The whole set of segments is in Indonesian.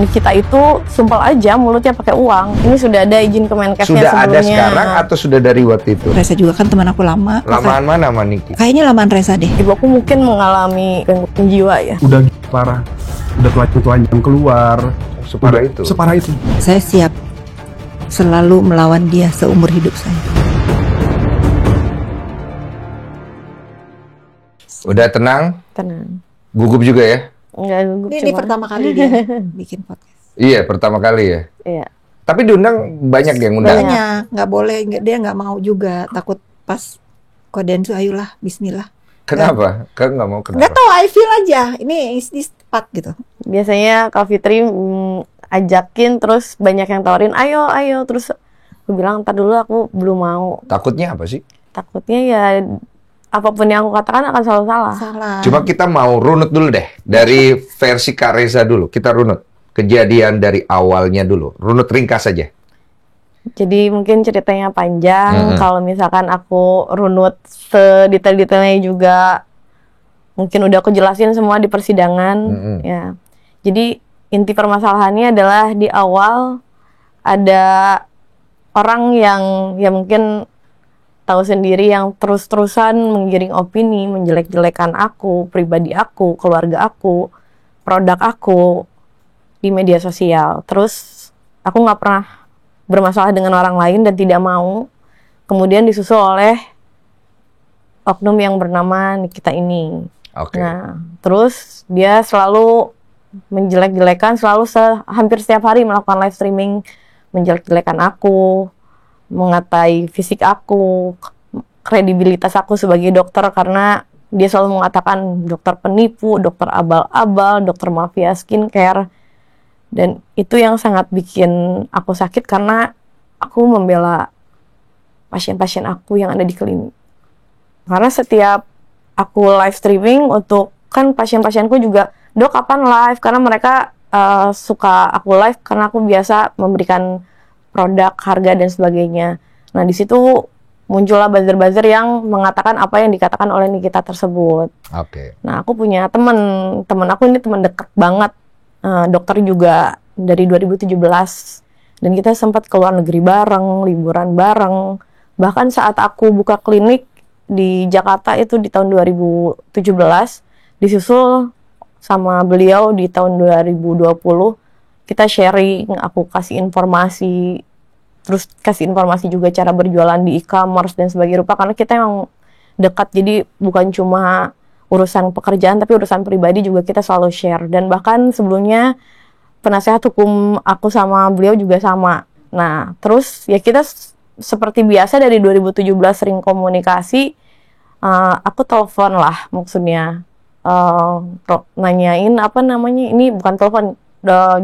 Kita itu sumpel aja mulutnya pakai uang. Ini sudah ada izin Kemenkesnya Sudah sebelumnya. ada sekarang atau sudah dari waktu itu? Reza juga kan teman aku lama. Lamaan mana sama Niki? Kayaknya lamaan Reza deh. Ibu aku mungkin mengalami gangguan jiwa ya. Udah parah, udah telanjang keluar. Separah itu? Separah itu. Saya siap selalu melawan dia seumur hidup saya. Udah tenang? Tenang. Gugup juga ya? Enggak gugup. Ini pertama kali dia bikin podcast. Iya, pertama kali ya? Iya. Tapi diundang banyak yang undang? Banyak, nggak boleh, dia nggak mau juga. Takut pas kodean tuh ayolah, bismillah. Kenapa? Kan nggak mau kenapa? Nggak tahu, I feel aja. Ini tepat gitu. Biasanya Kak Fitri ajakin, terus banyak yang tawarin, ayo. Terus aku bilang, ntar dulu aku belum mau. Takutnya apa sih? Takutnya ya apapun yang aku katakan akan selalu salah. Coba kita mau runut dulu deh. Dari versi Kak Reza dulu. Kita runut. Kejadian dari awalnya dulu. Runut ringkas saja. Jadi mungkin ceritanya panjang. Kalau misalkan aku runut sedetail-detailnya juga, mungkin udah aku jelasin semua di persidangan. Ya. Jadi inti permasalahannya adalah di awal ada orang yang ya mungkin tahu sendiri yang terus-terusan menggiring opini, menjelek-jelekan aku, pribadi aku, keluarga aku, produk aku di media sosial. Terus aku nggak pernah bermasalah dengan orang lain dan tidak mau. Kemudian disusul oleh oknum yang bernama Nikita ini. Nah, terus dia selalu menjelek-jelekan, selalu hampir setiap hari melakukan live streaming, menjelek-jelekan aku, mengatai fisik aku, kredibilitas aku sebagai dokter, karena dia selalu mengatakan dokter penipu, dokter abal-abal, dokter mafia skincare. Dan itu yang sangat bikin aku sakit karena aku membela pasien-pasien aku yang ada di klinik. Karena setiap aku live streaming untuk, kan pasien-pasienku juga, dok kapan live? Karena mereka suka aku live karena aku biasa memberikan produk, harga, dan sebagainya. Nah, di situ muncullah buzzer-buzzer yang mengatakan apa yang dikatakan oleh Nikita tersebut. Nah, aku punya teman aku ini teman dekat banget, dokter juga dari 2017. Dan kita sempat ke luar negeri bareng, liburan bareng. Bahkan saat aku buka klinik di Jakarta itu di tahun 2017, disusul sama beliau di tahun 2020. Kita sharing, aku kasih informasi, terus kasih informasi juga cara berjualan di e-commerce dan sebagainya rupa, karena kita emang dekat, jadi bukan cuma urusan pekerjaan, tapi urusan pribadi juga kita selalu share. Dan bahkan sebelumnya penasehat hukum aku sama beliau juga sama. Nah, terus ya kita seperti biasa dari 2017 sering komunikasi, aku telepon lah maksudnya, nanyain apa namanya, ini bukan telepon,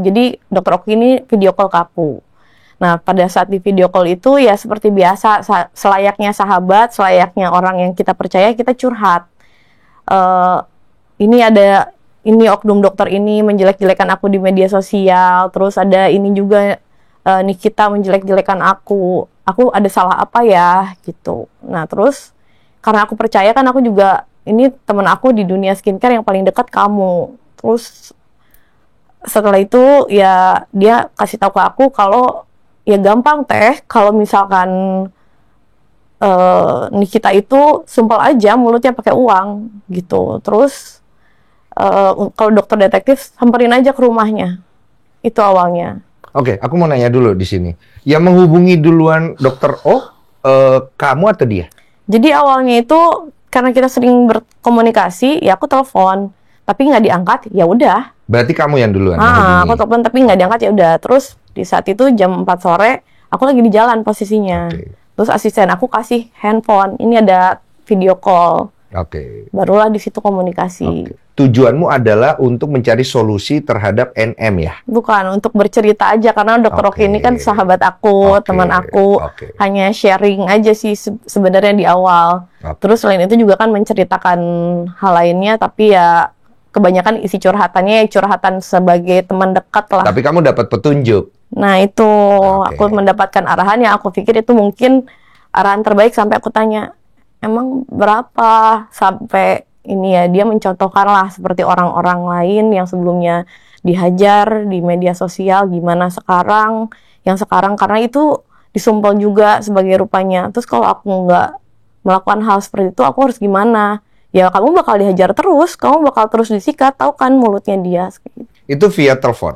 jadi dokter Oki ini video call ke aku. Nah, pada saat di video call itu ya seperti biasa, selayaknya sahabat, selayaknya orang yang kita percaya, kita curhat. Ini oknum dokter ini menjelek-jelekan aku di media sosial, terus ada ini juga Nikita menjelek-jelekan aku ada salah apa ya gitu. Nah, terus karena aku percaya, kan aku juga, ini teman aku di dunia skincare yang paling dekat kamu. Terus setelah itu ya dia kasih tahu ke aku kalau ya gampang teh, kalau misalkan Nikita itu sumpel aja mulutnya pakai uang gitu. Terus kalau dokter detektif samperin aja ke rumahnya. Itu awalnya. Oke, aku mau nanya dulu di sini. Yang menghubungi duluan dokter kamu atau dia? Jadi awalnya itu karena kita sering berkomunikasi, ya aku telepon, tapi nggak diangkat, ya udah. Berarti kamu yang duluan? Aku telepon tapi nggak diangkat, ya udah. Terus di saat itu jam 4 sore, aku lagi di jalan posisinya. Terus asisten aku kasih handphone, ini ada video call. Barulah di situ komunikasi. Tujuanmu adalah untuk mencari solusi terhadap NM ya? Bukan, untuk bercerita aja, karena dokter Oki ini kan sahabat aku, teman aku. Hanya sharing aja sih sebenarnya di awal. Terus selain itu juga kan menceritakan hal lainnya, tapi ya kebanyakan isi curhatannya ya curhatan sebagai teman dekat lah. Tapi kamu dapat petunjuk? Nah itu, aku mendapatkan arahan yang aku pikir itu mungkin arahan terbaik, sampai aku tanya, emang berapa? Sampai ini ya, dia mencontohkan lah seperti orang-orang lain yang sebelumnya dihajar di media sosial gimana sekarang, yang sekarang karena itu disumpel juga sebagai rupanya. Terus kalau aku nggak melakukan hal seperti itu, aku harus gimana? Ya kamu bakal dihajar terus, kamu bakal terus disikat, tahu kan mulutnya dia. Itu via telepon?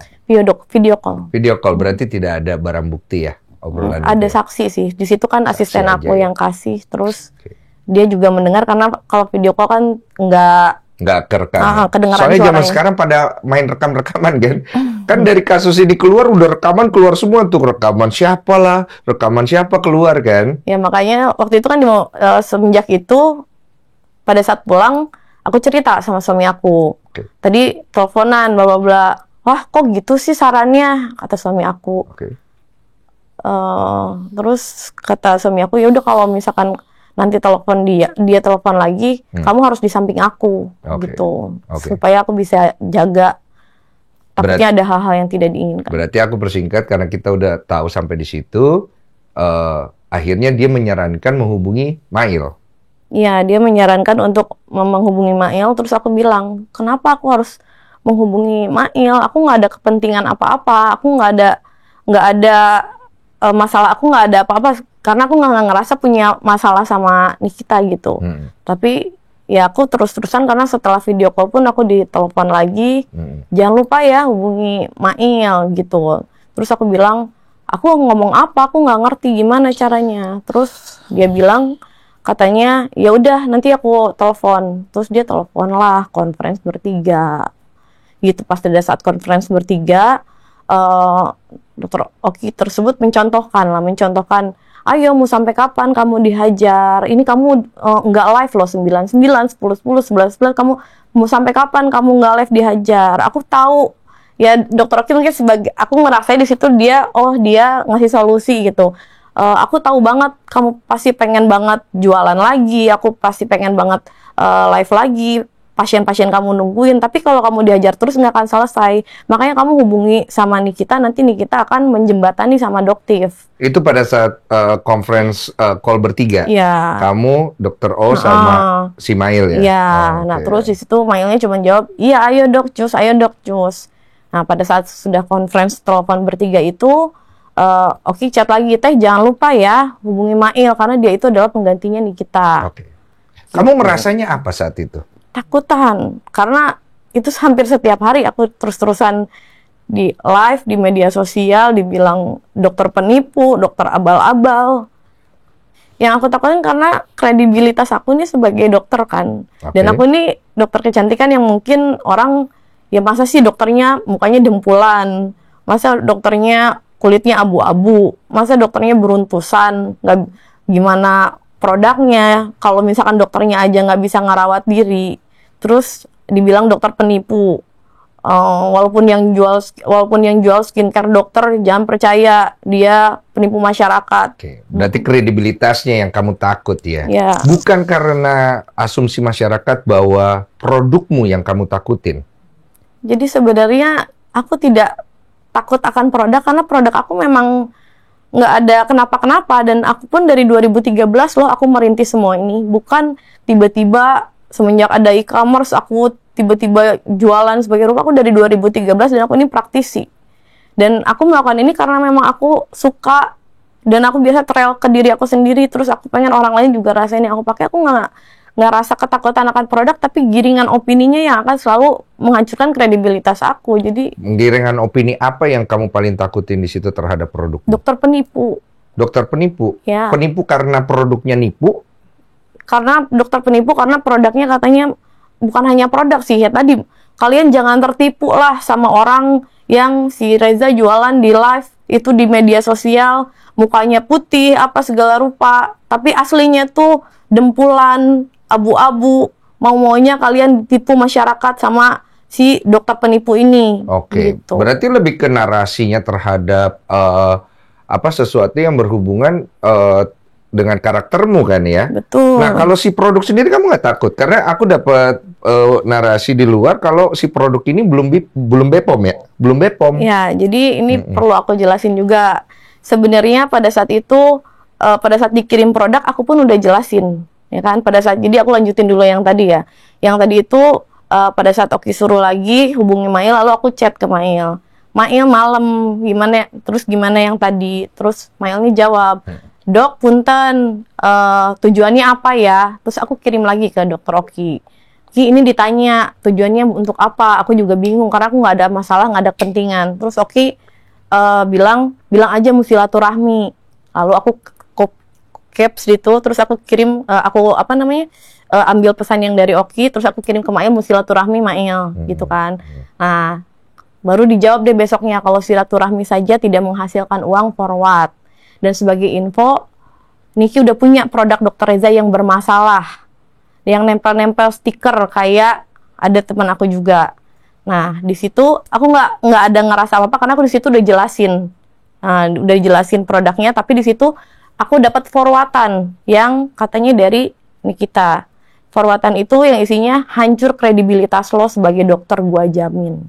Video call. Video call, berarti tidak ada barang bukti ya? Obrolan ada itu. saksi sih, di situ kan Saksi asisten aja aku ya. yang kasih, terus dia juga mendengar karena kalau video call kan nggak kerekam. kedengaran Soalnya zaman suaranya. sekarang pada main rekam-rekaman kan. Kan dari kasus ini keluar udah rekaman keluar semua tuh, rekaman siapa lah, rekaman siapa keluar kan. Ya makanya waktu itu kan semenjak itu pada saat pulang aku cerita sama suami aku. Oke. Tadi teleponan bla bla bla. Wah, kok gitu sih sarannya, kata suami aku. Oke. Terus kata suami aku, ya udah kalau misalkan nanti telepon dia telepon lagi, kamu harus di samping aku, gitu, supaya aku bisa jaga. Takutnya ada hal-hal yang tidak diinginkan. Berarti aku persingkat karena kita udah tahu sampai di situ, akhirnya dia menyarankan menghubungi Mail. Iya, dia menyarankan untuk menghubungi Mail, terus aku bilang, kenapa aku harus menghubungi Mail? Aku nggak ada kepentingan apa-apa, aku nggak ada masalah, aku nggak ada apa-apa karena aku nggak ngerasa punya masalah sama Nikita gitu. Tapi ya aku terus-terusan karena setelah video call pun aku ditelepon lagi, jangan lupa ya hubungi Mail gitu. Terus aku bilang, aku ngomong apa? Aku nggak ngerti gimana caranya. Terus dia bilang, katanya ya udah nanti aku telepon. Terus dia telepon lah conference bertiga. Gitu pas pada saat conference bertiga, Dokter Oki tersebut mencontohkan, ayo mau sampai kapan kamu dihajar? Ini kamu nggak live loh 99, 10, 10, 11, 11, kamu mau sampai kapan kamu nggak live dihajar? Aku tahu ya Dokter Oki mungkin sebagai aku ngerasain di situ dia ngasih solusi gitu. Aku tahu banget kamu pasti pengen banget jualan lagi, aku pasti pengen banget live lagi. Pasien-pasien kamu nungguin, tapi kalau kamu dihajar terus nggak akan selesai. Makanya kamu hubungi sama Nikita, nanti Nikita akan menjembatani sama Doktif. Itu pada saat conference call bertiga? Iya. Kamu, Dr. O, sama si Mail ya? Iya, nah terus di situ Mailnya cuma jawab, iya ayo dok cus. Nah pada saat sudah conference telepon bertiga itu, Oki chat lagi, teh jangan lupa ya hubungi Mail, karena dia itu adalah penggantinya Nikita. Oke. Kamu merasanya apa saat itu? Takutan, karena itu hampir setiap hari aku terus-terusan di live, di media sosial, dibilang dokter penipu, dokter abal-abal. Yang aku takutin karena kredibilitas aku nih sebagai dokter kan. Dan aku ini dokter kecantikan yang mungkin orang, ya masa sih dokternya mukanya dempulan, masa dokternya kulitnya abu-abu, masa dokternya beruntusan, nggak gimana produknya, kalau misalkan dokternya aja nggak bisa ngerawat diri, terus dibilang dokter penipu. Walaupun yang jual skincare dokter, jangan percaya, dia penipu masyarakat. Oke. Berarti kredibilitasnya yang kamu takut ya? Ya. Bukan karena asumsi masyarakat bahwa produkmu yang kamu takutin. Jadi sebenarnya aku tidak takut akan produk, karena produk aku memang nggak ada kenapa-kenapa, dan aku pun dari 2013 loh aku merintis semua ini, bukan tiba-tiba semenjak ada e-commerce aku tiba-tiba jualan sebagai rupa. Aku dari 2013 dan aku ini praktisi, dan aku melakukan ini karena memang aku suka dan aku biasa trial ke diri aku sendiri, terus aku pengen orang lain juga rasain yang aku pakai. Aku nggak rasa ketakutan akan produk, tapi giringan opininya yang akan selalu menghancurkan kredibilitas aku. Jadi giringan opini apa yang kamu paling takutin di situ terhadap produk? dokter penipu. Dokter penipu? Ya. Penipu karena produknya nipu? Karena dokter penipu karena produknya katanya bukan hanya produk sih ya, tadi kalian jangan tertipu lah sama orang yang si Reza jualan di live itu di media sosial, mukanya putih apa segala rupa, tapi aslinya tuh dempulan, abu-abu, mau-maunya kalian tipu masyarakat sama si dokter penipu ini. Oke, gitu. Berarti lebih ke narasinya terhadap sesuatu yang berhubungan dengan karaktermu kan ya? Betul. Nah kalau si produk sendiri kamu nggak takut? Karena aku dapat narasi di luar kalau si produk ini belum BPOM ya? Belum BPOM. Ya, jadi ini perlu aku jelasin juga. Sebenarnya pada saat itu, pada saat dikirim produk aku pun udah jelasin. Ya kan, pada saat, jadi aku lanjutin dulu yang tadi ya. Yang tadi itu pada saat Oki suruh lagi hubungi Mail, lalu aku chat ke Mail. Mail malam gimana? Terus gimana yang tadi? Terus Mailnya jawab, Dok, punten, tujuannya apa ya? Terus aku kirim lagi ke dokter Oki. Ki, ini ditanya tujuannya untuk apa? Aku juga bingung karena aku nggak ada masalah, nggak ada kepentingan. Terus Oki bilang aja mau silaturahmi. Lalu aku caps gitu, terus aku kirim, ambil pesan yang dari Oki, terus aku kirim ke Mail, mau silaturahmi Mail, gitu kan. Nah, baru dijawab deh besoknya, kalau silaturahmi saja tidak menghasilkan uang, forward. Dan sebagai info, Niki udah punya produk Dr. Reza yang bermasalah, yang nempel-nempel stiker kayak ada teman aku juga. Nah, di situ aku nggak ada ngerasa apa-apa karena aku di situ udah jelasin produknya, tapi di situ aku dapat forwardan yang katanya dari Nikita. Forwardan itu yang isinya hancur kredibilitas lo sebagai dokter, gua jamin.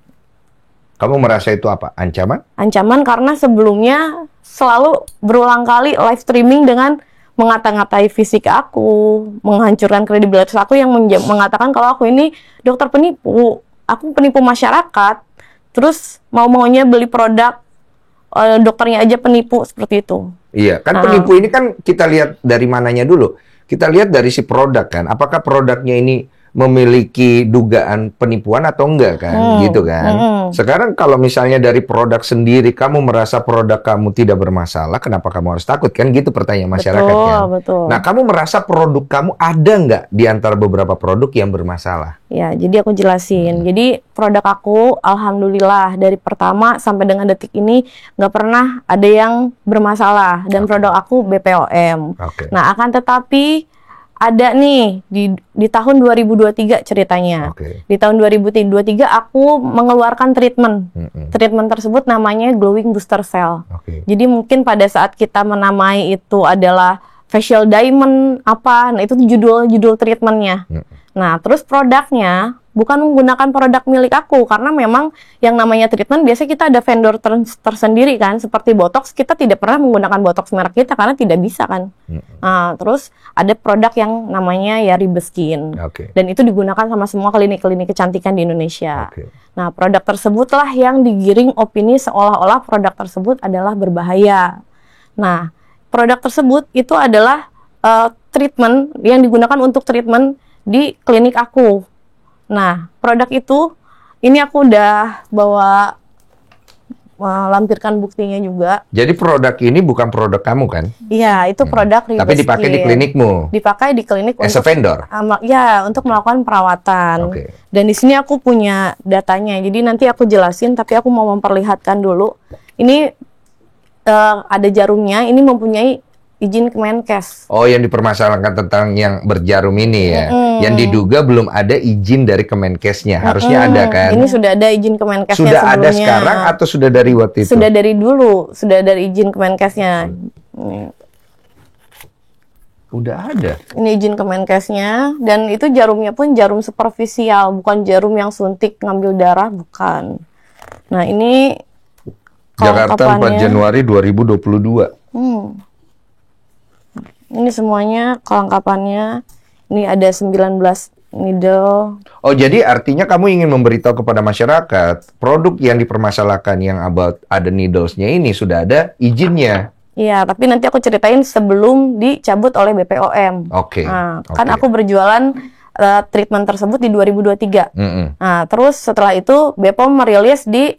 Kamu merasa itu apa? Ancaman? Ancaman karena sebelumnya selalu berulang kali live streaming dengan mengata-ngatai fisik aku, menghancurkan kredibilitas aku, yang mengatakan kalau aku ini dokter penipu, aku penipu masyarakat, terus mau-maunya beli produk dokternya aja penipu, seperti itu. Iya, kan penipu ini kan kita lihat dari mananya dulu. Kita lihat dari si produk kan. Apakah produknya ini memiliki dugaan penipuan atau enggak kan, gitu kan. Sekarang kalau misalnya dari produk sendiri kamu merasa produk kamu tidak bermasalah, kenapa kamu harus takut kan, gitu pertanyaan masyarakat kan. Betul. Nah, kamu merasa produk kamu ada nggak di antara beberapa produk yang bermasalah? Ya, jadi aku jelasin. Jadi produk aku, alhamdulillah dari pertama sampai dengan detik ini nggak pernah ada yang bermasalah, dan produk aku BPOM. Nah, akan tetapi ada nih di tahun 2023 ceritanya. Di tahun 2023 aku mengeluarkan treatment. Treatment tersebut namanya Glowing Booster Cell. Jadi mungkin pada saat kita menamai itu adalah facial diamond apa, nah itu judul treatmentnya. Nah, terus produknya bukan menggunakan produk milik aku, karena memang yang namanya treatment biasanya kita ada vendor tersendiri kan, seperti botox, kita tidak pernah menggunakan botox merek kita karena tidak bisa kan. Nah, terus ada produk yang namanya ya Ribeskin, dan itu digunakan sama semua klinik-klinik kecantikan di Indonesia. Nah, produk tersebutlah yang digiring opini seolah-olah produk tersebut adalah berbahaya. Nah, produk tersebut itu adalah treatment yang digunakan untuk treatment di klinik aku. Nah, produk itu, ini aku udah bawa lampirkan buktinya juga. Jadi produk ini bukan produk kamu kan? Iya, itu produk Ribeskin. Tapi dipakai di klinikmu? Dipakai di klinik as a vendor? Ya, untuk melakukan perawatan. Dan di sini aku punya datanya, jadi nanti aku jelasin, tapi aku mau memperlihatkan dulu. Ini ada jarumnya, ini mempunyai izin Kemenkes. Oh, yang dipermasalahkan tentang yang berjarum ini ya. Yang diduga belum ada izin dari Kemenkesnya. Harusnya ada kan? Ini sudah ada izin Kemenkesnya sebelumnya. Sudah ada sebelumnya. sekarang atau sudah dari waktu itu? Sudah dari dulu, sudah dari izin Kemenkesnya. Udah ada. Ini izin Kemenkesnya, dan itu jarumnya pun jarum superficial, bukan jarum yang suntik ngambil darah, bukan. Nah, ini Jakarta 4 Januari 2022. Ini semuanya kelengkapannya. Ini ada 19 needle. Oh, jadi artinya kamu ingin memberitahu kepada masyarakat produk yang dipermasalahkan yang about ada needles-nya ini sudah ada izinnya. Iya, tapi nanti aku ceritain sebelum dicabut oleh BPOM. Kan aku berjualan treatment tersebut di 2023. Nah, terus setelah itu BPOM merilis di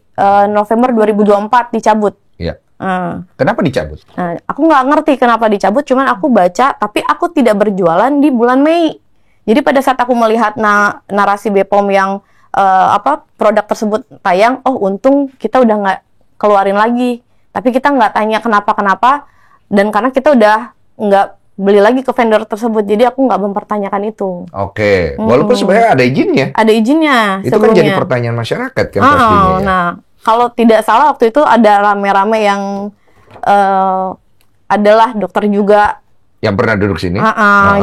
November 2024 dicabut. Kenapa dicabut? Nah, aku nggak ngerti kenapa dicabut, cuman aku baca, tapi aku tidak berjualan di bulan Mei. Jadi pada saat aku melihat narasi BPOM yang produk tersebut tayang, oh untung kita udah nggak keluarin lagi. Tapi kita nggak tanya kenapa, dan karena kita udah nggak beli lagi ke vendor tersebut, jadi aku nggak mempertanyakan itu. Walaupun sebenarnya ada izinnya. Ada izinnya. Itu sebelumnya kan jadi pertanyaan masyarakat kan pastinya. Nah, kalau tidak salah waktu itu ada rame-rame yang adalah dokter juga yang pernah duduk sini.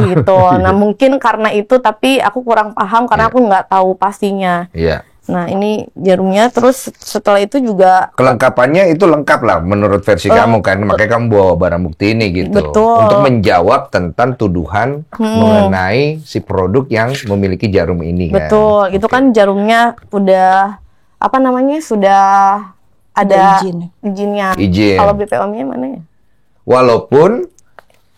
Gitu. Nah, mungkin karena itu, tapi aku kurang paham karena aku nggak tahu pastinya. Nah, ini jarumnya. Terus setelah itu juga kelengkapannya itu lengkap lah menurut versi kamu kan, makanya kamu bawa barang bukti ini gitu. Betul. Untuk menjawab tentang tuduhan mengenai si produk yang memiliki jarum ini kan. Betul, itu kan jarumnya udah apa namanya, sudah ada izinnya. Izin. Kalau BPOM-nya mana ya? Walaupun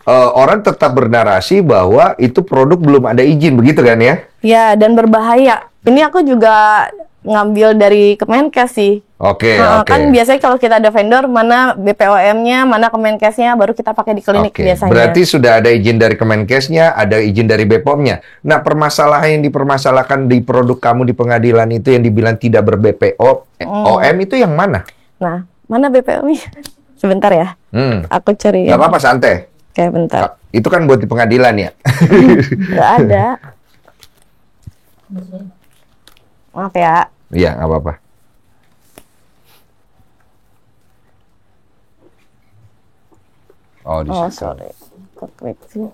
orang tetap bernarasi bahwa itu produk belum ada izin, begitu kan ya? Ya, dan berbahaya. Ini aku juga ngambil dari Kemenkes sih. Oke. Kan biasanya kalau kita ada vendor, mana BPOM-nya, mana Kemenkesnya, baru kita pakai di klinik biasanya. Berarti sudah ada izin dari Kemenkesnya, ada izin dari BPOM-nya. Nah, permasalahan yang dipermasalahkan di produk kamu di pengadilan itu yang dibilang tidak ber-BPOM itu yang mana? Nah, mana BPOM-nya? Sebentar ya. Aku cari. Gak apa-apa, santai. Oke, bentar. Itu kan buat di pengadilan ya? Nggak ada. Maaf ya. Iya, nggak apa-apa. Oh, di situ. Sorry. Klik sih.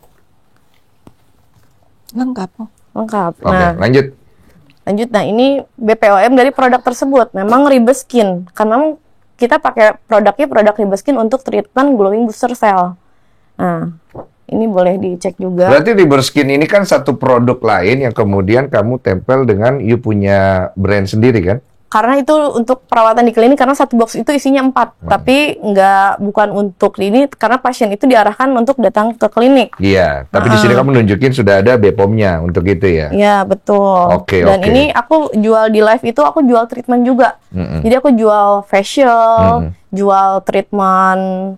Lengkap. Lengkap. Oke, lanjut. Nah, ini BPOM dari produk tersebut. Memang Ribeskin. Karena memang kita pakai produknya produk Ribeskin untuk treatment glowing booster cell. Nah, ini boleh dicek juga. Berarti Ribeskin ini kan satu produk lain yang kemudian kamu tempel dengan you punya brand sendiri kan? Karena itu untuk perawatan di klinik, karena satu box itu isinya 4. Tapi bukan untuk ini, karena pasien itu diarahkan untuk datang ke klinik. Iya, tapi di sini kamu nunjukin sudah ada BPOM-nya untuk itu ya? Iya, betul. Dan ini aku jual di live itu, aku jual treatment juga. Jadi aku jual facial, jual treatment,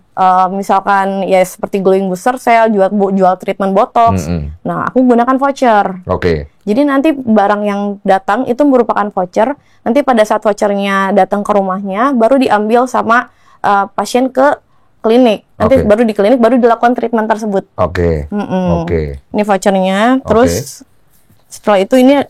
misalkan ya seperti glowing booster cell, jual treatment botox. Nah, aku gunakan voucher. Jadi nanti barang yang datang itu merupakan voucher. Nanti pada saat vouchernya datang ke rumahnya, baru diambil sama pasien ke klinik. Nanti baru di klinik baru dilakukan treatment tersebut. Ini vouchernya. Terus setelah itu ini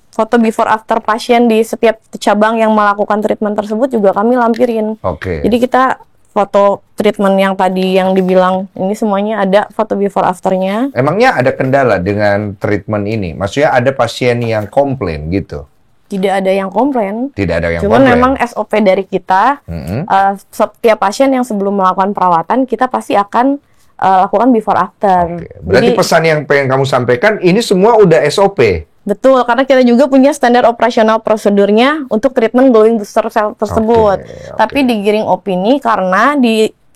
foto before after pasien di setiap cabang yang melakukan treatment tersebut juga kami lampirin. Jadi kita foto treatment yang tadi yang dibilang ini semuanya ada foto before afternya. Emangnya ada kendala dengan treatment ini? Maksudnya ada pasien yang komplain gitu? Tidak ada yang komplain. Tidak ada yang Cuman komplain. memang SOP dari kita, setiap pasien yang sebelum melakukan perawatan kita pasti akan lakukan before after. Berarti pesan yang pengen kamu sampaikan ini semua udah SOP? Betul, karena kita juga punya standar operasional prosedurnya untuk treatment glowing booster cell tersebut. Tapi digiring opini karena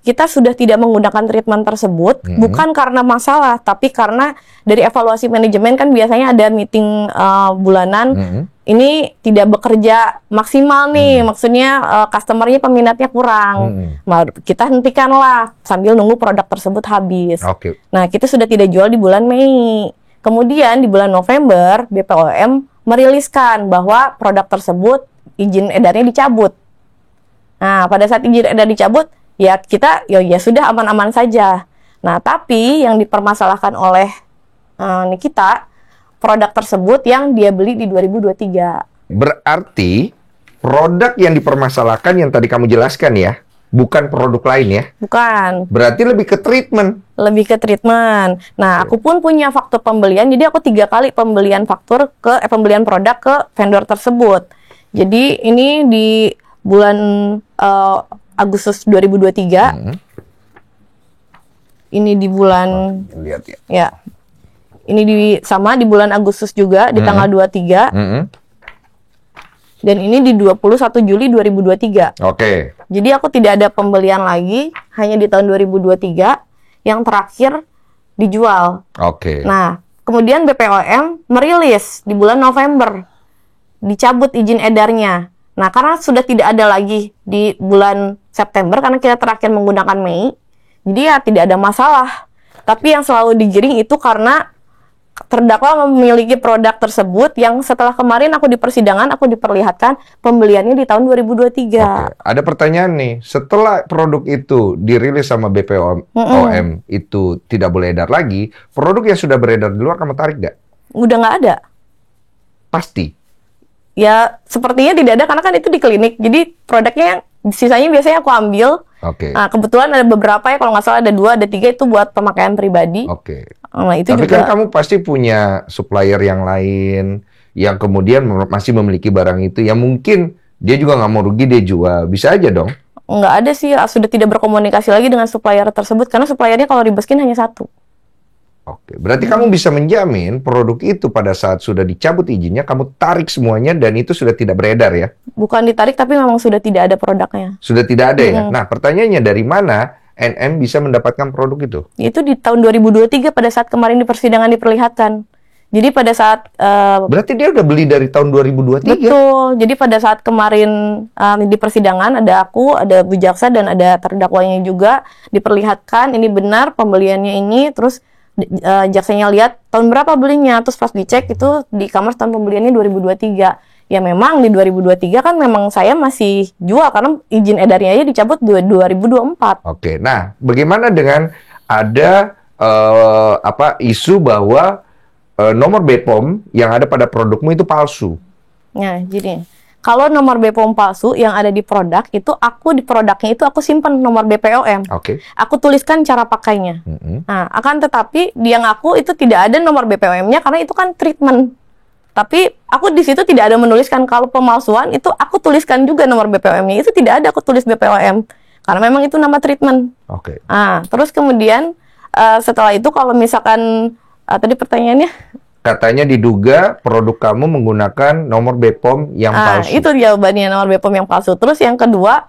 kita sudah tidak menggunakan treatment tersebut, bukan karena masalah, tapi karena dari evaluasi manajemen kan biasanya ada meeting bulanan, ini tidak bekerja maksimal nih, maksudnya customernya peminatnya kurang. Kita hentikanlah sambil nunggu produk tersebut habis. Nah, kita sudah tidak jual di bulan Mei. Kemudian di bulan November, BPOM meriliskan bahwa produk tersebut izin edarnya dicabut. Nah, pada saat izin edar dicabut, ya kita ya sudah aman-aman saja. Nah, tapi yang dipermasalahkan oleh Nikita, produk tersebut yang dia beli di 2023. Berarti produk yang dipermasalahkan yang tadi kamu jelaskan ya, bukan produk lain ya? Bukan. Berarti lebih ke treatment? Lebih ke treatment. Nah, aku pun punya faktur pembelian, jadi aku 3 kali pembelian faktur pembelian produk ke vendor tersebut. Jadi ini di bulan Agustus 2023. Ini di bulan lihat ya. Ya. Ini sama di bulan Agustus juga di tanggal 23. Dan ini di 21 Juli 2023. Jadi aku tidak ada pembelian lagi, hanya di tahun 2023 yang terakhir dijual. Nah, kemudian BPOM merilis di bulan November, dicabut izin edarnya. Nah, karena sudah tidak ada lagi di bulan September, karena kita terakhir menggunakan Mei, jadi ya tidak ada masalah. Tapi yang selalu digiring itu karena terdakwa memiliki produk tersebut yang setelah kemarin aku di persidangan, aku diperlihatkan pembeliannya di tahun 2023. Ada pertanyaan nih, setelah produk itu dirilis sama BPOM itu tidak boleh edar lagi, produk yang sudah beredar di luar kamu tarik nggak? Udah nggak ada. Pasti? Ya, sepertinya tidak ada karena kan itu di klinik. Jadi produknya yang sisanya biasanya aku ambil. Nah, kebetulan ada beberapa ya, kalau nggak salah ada 2, ada 3 itu buat pemakaian pribadi. Nah, itu tapi juga. Kan kamu pasti punya supplier yang lain yang kemudian masih memiliki barang itu, yang mungkin dia juga nggak mau rugi, dia jual, bisa aja dong. Nggak ada sih, sudah tidak berkomunikasi lagi dengan supplier tersebut, karena suppliernya kalau Ribeskin hanya satu. Oke, berarti kamu bisa menjamin produk itu pada saat sudah dicabut izinnya, kamu tarik semuanya dan itu sudah tidak beredar ya? Bukan ditarik, tapi memang sudah tidak ada produknya. Sudah tidak ada ya? Nah, pertanyaannya dari mana NM bisa mendapatkan produk itu? Itu di tahun 2023 pada saat kemarin di persidangan diperlihatkan. Jadi pada saat... berarti dia udah beli dari tahun 2023? Betul, jadi pada saat kemarin di persidangan ada aku, ada Bu Jaksa, dan ada terdakwanya juga diperlihatkan ini benar pembeliannya ini, terus jaksanya lihat tahun berapa belinya, terus pas dicek itu di kamar tahun pembeliannya 2023. Ya memang di 2023 kan memang saya masih jual karena izin edarnya aja dicabut 2024. Oke, nah bagaimana dengan ada isu bahwa nomor BPOM yang ada pada produkmu itu palsu? Nah, jadi kalau nomor BPOM palsu yang ada di produk itu, aku di produknya itu aku simpan nomor BPOM. Oke. Aku tuliskan cara pakainya. Nah, akan tetapi dia ngaku itu tidak ada nomor BPOM-nya karena itu kan treatment. Tapi aku di situ tidak ada menuliskan. Kalau pemalsuan itu aku tuliskan juga nomor BPOM-nya. Itu tidak ada aku tulis BPOM karena memang itu nama treatment. Oke. Nah, terus kemudian setelah itu kalau misalkan tadi pertanyaannya, katanya diduga produk kamu menggunakan nomor BPOM yang palsu. Itu jawabannya, nomor BPOM yang palsu. Terus yang kedua,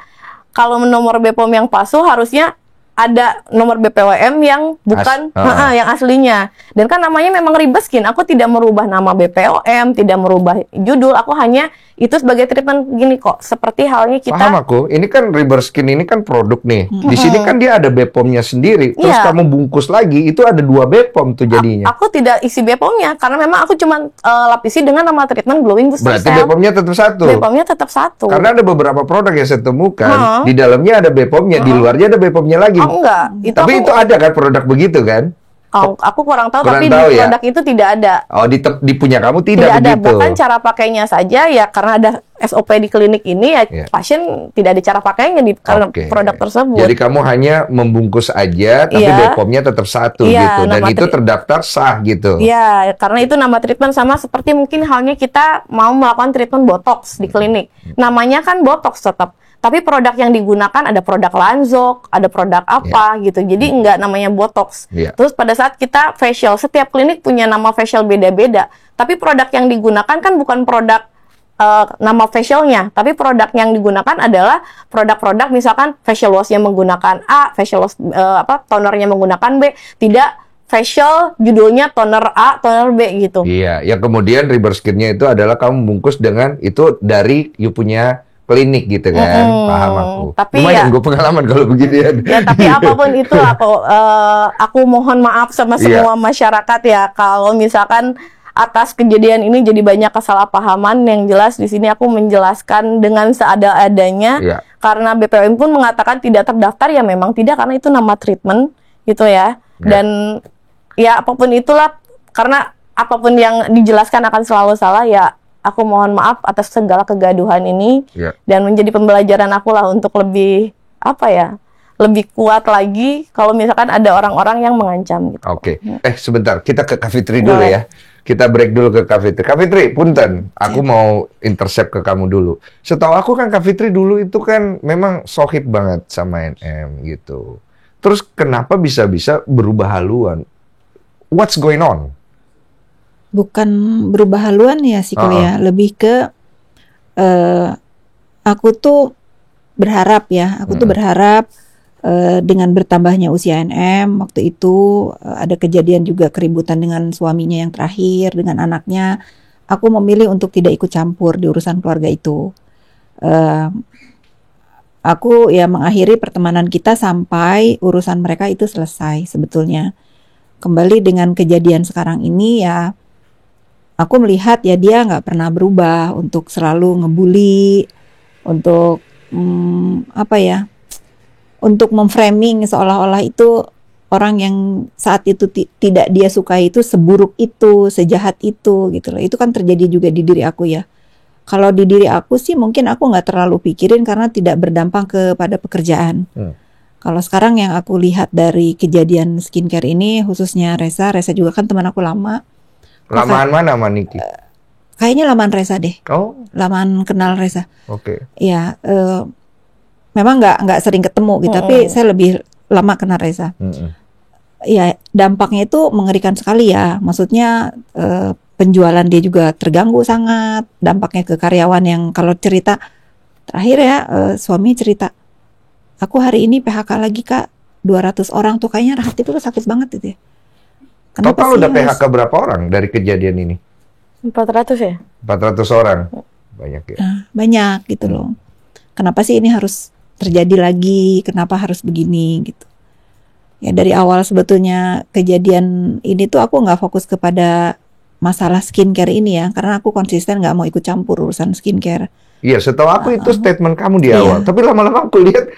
kalau nomor BPOM yang palsu harusnya ada nomor BPOM yang bukan yang aslinya. Dan kan namanya memang Ribeskin. Aku tidak merubah nama BPOM, tidak merubah judul. Aku hanya itu sebagai treatment gini kok. Seperti halnya kita... Paham aku. Ini kan Ribeskin ini kan produk nih. Di sini kan dia ada BPOM-nya sendiri. Terus kamu bungkus lagi, itu ada 2 BPOM tuh jadinya. Aku tidak isi BPOM-nya karena memang aku cuma lapisi dengan nama treatment Glowing Booster Berarti Cell. BPOM-nya tetap satu. BPOM-nya tetap satu. Karena ada beberapa produk yang saya temukan, di dalamnya ada BPOM-nya, di luarnya ada BPOM-nya lagi. Oh enggak. Tapi itu ada kan produk begitu kan? Aku kurang tahu, kurang tapi tahu di ya? produk itu tidak ada. Oh, di punya kamu tidak ada. begitu? Bahkan cara pakainya saja ya karena ada SOP di klinik ini ya pasien tidak ada cara pakainya di karena produk tersebut. Jadi kamu hanya membungkus aja, tapi BPOM-nya tetap satu gitu, dan itu terdaftar sah gitu. Iya, karena itu nama treatment sama seperti mungkin halnya kita mau melakukan treatment botox di klinik, namanya kan botox tetap. Tapi produk yang digunakan ada produk Lanzok, ada produk apa gitu. Jadi enggak namanya botox. Terus pada saat kita facial, setiap klinik punya nama facial beda-beda. Tapi produk yang digunakan kan bukan produk nama facialnya, tapi produk yang digunakan adalah produk-produk misalkan facial wash yang menggunakan A, facial wash tonernya menggunakan B, tidak facial judulnya toner A, toner B gitu. Iya, yang kemudian Ribeskin-nya itu adalah kamu bungkus dengan itu dari you punya klinik gitu kan, paham aku. Tapi lumayan gue pengalaman kalau beginian. Ya tapi apapun itu aku mohon maaf sama semua masyarakat ya kalau misalkan atas kejadian ini jadi banyak kesalahpahaman. Yang jelas di sini aku menjelaskan dengan seada-adanya karena BPOM pun mengatakan tidak terdaftar, ya memang tidak karena itu nama treatment gitu ya. Dan ya apapun itulah, karena apapun yang dijelaskan akan selalu salah ya. Aku mohon maaf atas segala kegaduhan ini dan menjadi pembelajaran aku lah untuk lebih lebih kuat lagi kalau misalkan ada orang-orang yang mengancam gitu. Oke. Sebentar, kita ke Kak Fitri dulu ya. Kita break dulu ke Kak Fitri. Kak Fitri, punten, aku mau intercept ke kamu dulu. Setahu aku kan Kak Fitri dulu itu kan memang sohib banget sama NM gitu. Terus kenapa bisa-bisa berubah haluan? What's going on? Bukan berubah haluan ya sih ya, lebih ke aku tuh berharap dengan bertambahnya usia NM waktu itu ada kejadian juga keributan dengan suaminya yang terakhir, dengan anaknya. Aku memilih untuk tidak ikut campur di urusan keluarga itu. Aku ya mengakhiri pertemanan kita sampai urusan mereka itu selesai sebetulnya. Kembali dengan kejadian sekarang ini ya, aku melihat ya dia nggak pernah berubah untuk selalu ngebully, untuk untuk memframing seolah-olah itu orang yang saat itu tidak dia sukai itu seburuk itu, sejahat itu gitu loh. Itu kan terjadi juga di diri aku ya. Kalau di diri aku sih mungkin aku nggak terlalu pikirin karena tidak berdampak kepada pekerjaan. Kalau sekarang yang aku lihat dari kejadian skincare ini, khususnya Reza juga kan teman aku lama. Lamaan mana sama Niki? Kayaknya laman Reza deh. Oh, Laman kenal Reza. oke. Ya, memang nggak sering ketemu gitu, tapi saya lebih lama kenal Reza. Ya, dampaknya itu mengerikan sekali ya. Maksudnya penjualan dia juga terganggu sangat. Dampaknya ke karyawan yang kalau cerita terakhir ya, suami cerita, aku hari ini PHK lagi Kak, 200 orang tuh kayaknya hati itu sakit banget itu ya. Total udah PHK berapa orang dari kejadian ini? 400 ya? 400 orang. Banyak ya. Nah, banyak gitu loh. Kenapa sih ini harus terjadi lagi? Kenapa harus begini gitu? Ya dari awal sebetulnya kejadian ini tuh aku nggak fokus kepada masalah skincare ini ya, karena aku konsisten nggak mau ikut campur urusan skincare. Iya, setahu aku itu statement kamu di Iya. awal. Tapi lama-lama aku lihat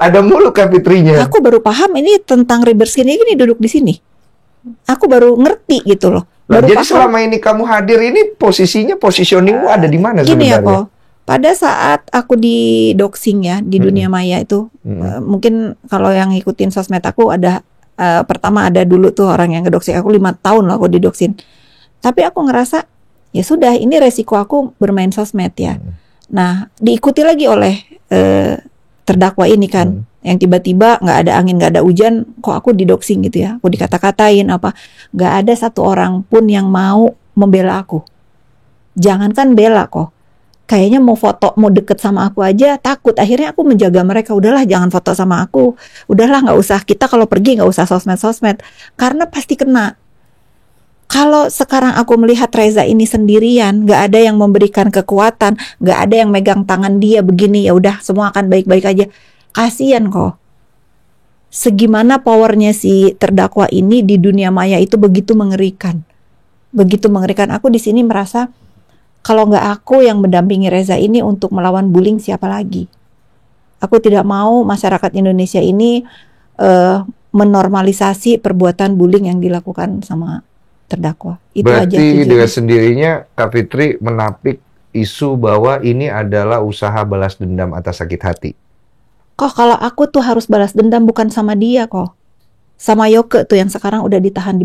ada mulu Kak Fitrinya. Aku baru paham ini tentang reverse skin ini duduk di sini. Aku baru ngerti gitu loh. Nah, Baru jadi paham. selama ini kamu hadir ini positioningmu ada di mana Gini ya sebenarnya? kok, pada saat aku di doxing ya di dunia maya itu, mungkin kalau yang ngikutin sosmed aku ada pertama ada dulu tuh orang yang ngedoxing aku 5 tahun lah aku di doxing. Tapi aku ngerasa ya sudah ini resiko aku bermain sosmed ya. Nah diikuti lagi oleh terdakwa ini kan, yang tiba-tiba nggak ada angin nggak ada hujan, kok aku di doxing gitu ya, aku dikata-katain apa, nggak ada satu orang pun yang mau membela aku. Jangankan bela kok, kayaknya mau foto, mau deket sama aku aja takut. Akhirnya aku menjaga mereka, udahlah jangan foto sama aku, udahlah nggak usah, kita kalau pergi nggak usah sosmed-sosmed, karena pasti kena. Kalau sekarang aku melihat Reza ini sendirian, nggak ada yang memberikan kekuatan, nggak ada yang megang tangan dia begini, ya udah semua akan baik-baik aja. Kasian kok. Segimana powernya si terdakwa ini di dunia maya itu begitu mengerikan, begitu mengerikan. Aku di sini merasa kalau nggak aku yang mendampingi Reza ini untuk melawan bullying, siapa lagi? Aku tidak mau masyarakat Indonesia ini menormalisasi perbuatan bullying yang dilakukan sama terdakwa. Itu aja Berarti tujuannya. dengan sendirinya Kak Fitri menapik isu bahwa ini adalah usaha balas dendam atas sakit hati. Kok kalau aku tuh harus balas dendam bukan sama dia kok. Sama Yoke tuh yang sekarang udah ditahan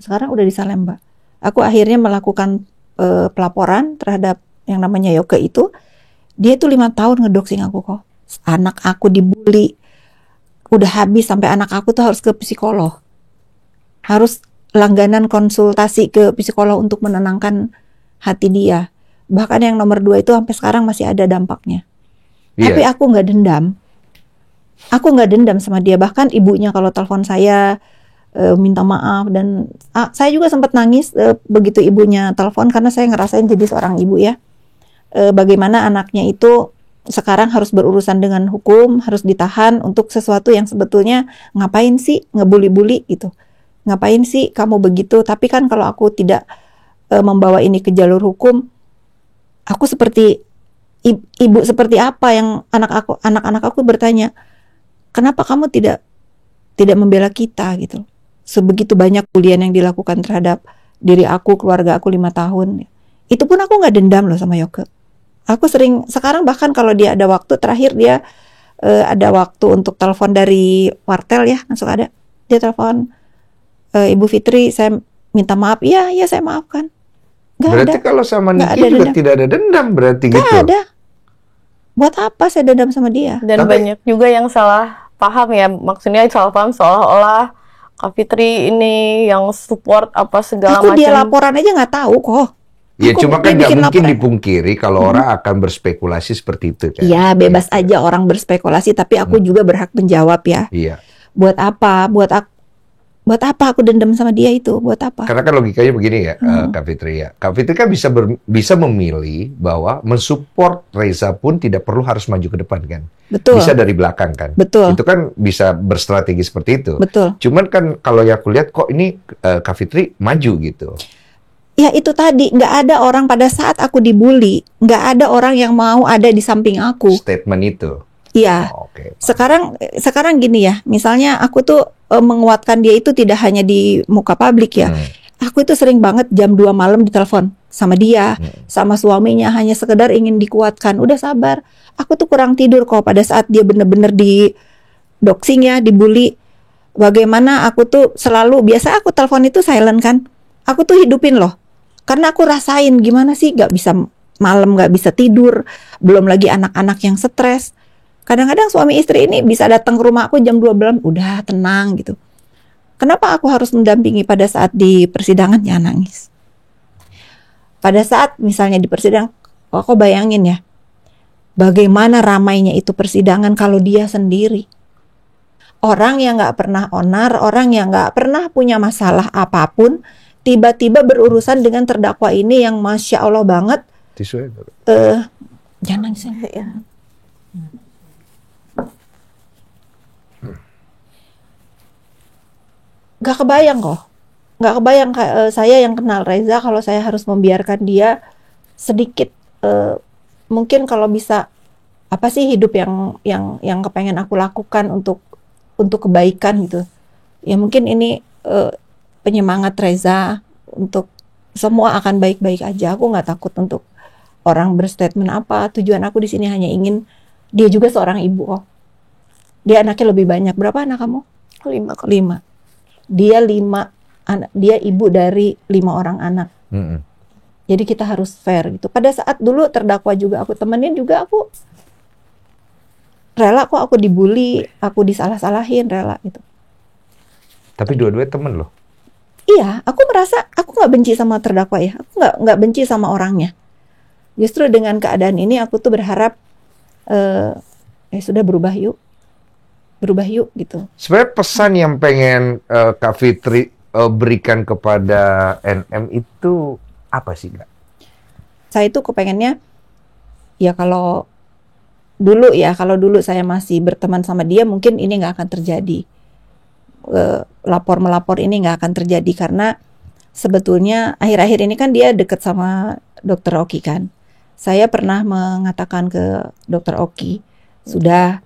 sekarang udah di Salemba. Aku akhirnya melakukan pelaporan terhadap yang namanya Yoke itu. Dia tuh 5 tahun ngedoxing aku kok. Anak aku dibully. Udah habis sampai anak aku tuh harus ke psikolog. Harus langganan konsultasi ke psikolog untuk menenangkan hati dia. Bahkan yang nomor 2 itu sampai sekarang masih ada dampaknya. Tapi aku nggak dendam. Aku nggak dendam sama dia. Bahkan ibunya kalau telepon saya minta maaf, dan saya juga sempat nangis begitu ibunya telepon, karena saya ngerasain jadi seorang ibu ya. Bagaimana anaknya itu sekarang harus berurusan dengan hukum, harus ditahan untuk sesuatu yang sebetulnya ngapain sih ngebully-bully gitu. Ngapain sih kamu begitu? Tapi kan kalau aku tidak membawa ini ke jalur hukum, aku seperti ibu seperti apa yang anak-anak aku bertanya, kenapa kamu tidak membela kita gitu? Sebegitu banyak bulian yang dilakukan terhadap diri aku, keluarga aku 5 tahun. Itu pun aku nggak dendam loh sama Yoke. Aku sering, sekarang bahkan kalau dia ada waktu, terakhir dia ada waktu untuk telepon dari wartel ya, langsung ada. Dia telepon, Ibu Fitri, saya minta maaf. Iya, saya maafkan. Berarti kalau sama Niki juga tidak ada dendam berarti gitu. Gak ada. Buat apa saya dendam sama dia? Dan banyak juga yang salah paham ya. Maksudnya salah paham seolah-olah Kak Fitri ini yang support apa segala macam. Aku dia laporan aja nggak tahu kok. Ya cuma kan nggak mungkin dipungkiri kalau orang akan berspekulasi seperti itu kan. Iya, bebas aja orang berspekulasi, tapi aku juga berhak menjawab ya. Iya. Buat apa? Buat apa aku dendam sama dia itu? Buat apa? Karena kan logikanya begini ya, Kak Fitri ya. Kak Fitri kan bisa memilih bahwa mensupport Reza pun tidak perlu harus maju ke depan kan. Betul. Bisa dari belakang kan. Betul. Itu kan bisa berstrategi seperti itu. Betul. Cuman kan kalau yang aku lihat kok ini Kak Fitri maju gitu. Ya itu tadi, nggak ada orang pada saat aku dibully, nggak ada orang yang mau ada di samping aku. Statement itu. Iya. Oh, okay. Sekarang gini ya, misalnya aku tuh menguatkan dia itu tidak hanya di muka publik ya. Aku itu sering banget jam 2 malam ditelepon sama dia, sama suaminya, hanya sekedar ingin dikuatkan. Udah sabar. Aku tuh kurang tidur kok pada saat dia bener-bener di doxing ya, dibully. Bagaimana aku tuh selalu, biasa aku telepon itu silent kan. Aku tuh hidupin loh. Karena aku rasain gimana sih gak bisa malam, gak bisa tidur, belum lagi anak-anak yang stres. Kadang-kadang suami istri ini bisa datang ke rumah aku jam 12, udah tenang gitu. Kenapa aku harus mendampingi pada saat di persidangan? Ya nangis. Pada saat misalnya di persidangan, aku bayangin ya, bagaimana ramainya itu persidangan kalau dia sendiri. Orang yang gak pernah onar, orang yang gak pernah punya masalah apapun, tiba-tiba berurusan dengan terdakwa ini yang Masya Allah banget. Tisu Jangan nangis ya. Gak kebayang kok. Gak kebayang saya yang kenal Reza kalau saya harus membiarkan dia sedikit. Mungkin kalau bisa, apa sih hidup yang kepengen aku lakukan untuk kebaikan gitu. Ya mungkin ini penyemangat Reza untuk semua akan baik-baik aja. Aku nggak takut untuk orang berstatement apa. Tujuan aku di sini hanya ingin dia juga seorang ibu kok. Dia anaknya lebih banyak. Berapa anak kamu? 5 kok. 5. Dia 5 anak. Dia ibu dari 5 orang anak. Jadi kita harus fair gitu. Pada saat dulu terdakwa juga aku temenin juga, aku rela kok, aku dibully, aku disalah-salahin, rela gitu. Tapi dua-duanya temen loh. Iya, aku merasa aku nggak benci sama terdakwa ya. Aku nggak benci sama orangnya. Justru dengan keadaan ini aku tuh berharap sudah berubah yuk gitu. Sebenarnya pesan yang pengen Kak Fitri berikan kepada NM itu apa sih, Kak? Saya tuh kepengennya ya kalau dulu saya masih berteman sama dia, mungkin ini nggak akan terjadi. Lapor-melapor ini nggak akan terjadi karena sebetulnya akhir-akhir ini kan dia deket sama Dokter Oki kan. Saya pernah mengatakan ke Dokter Oki, sudah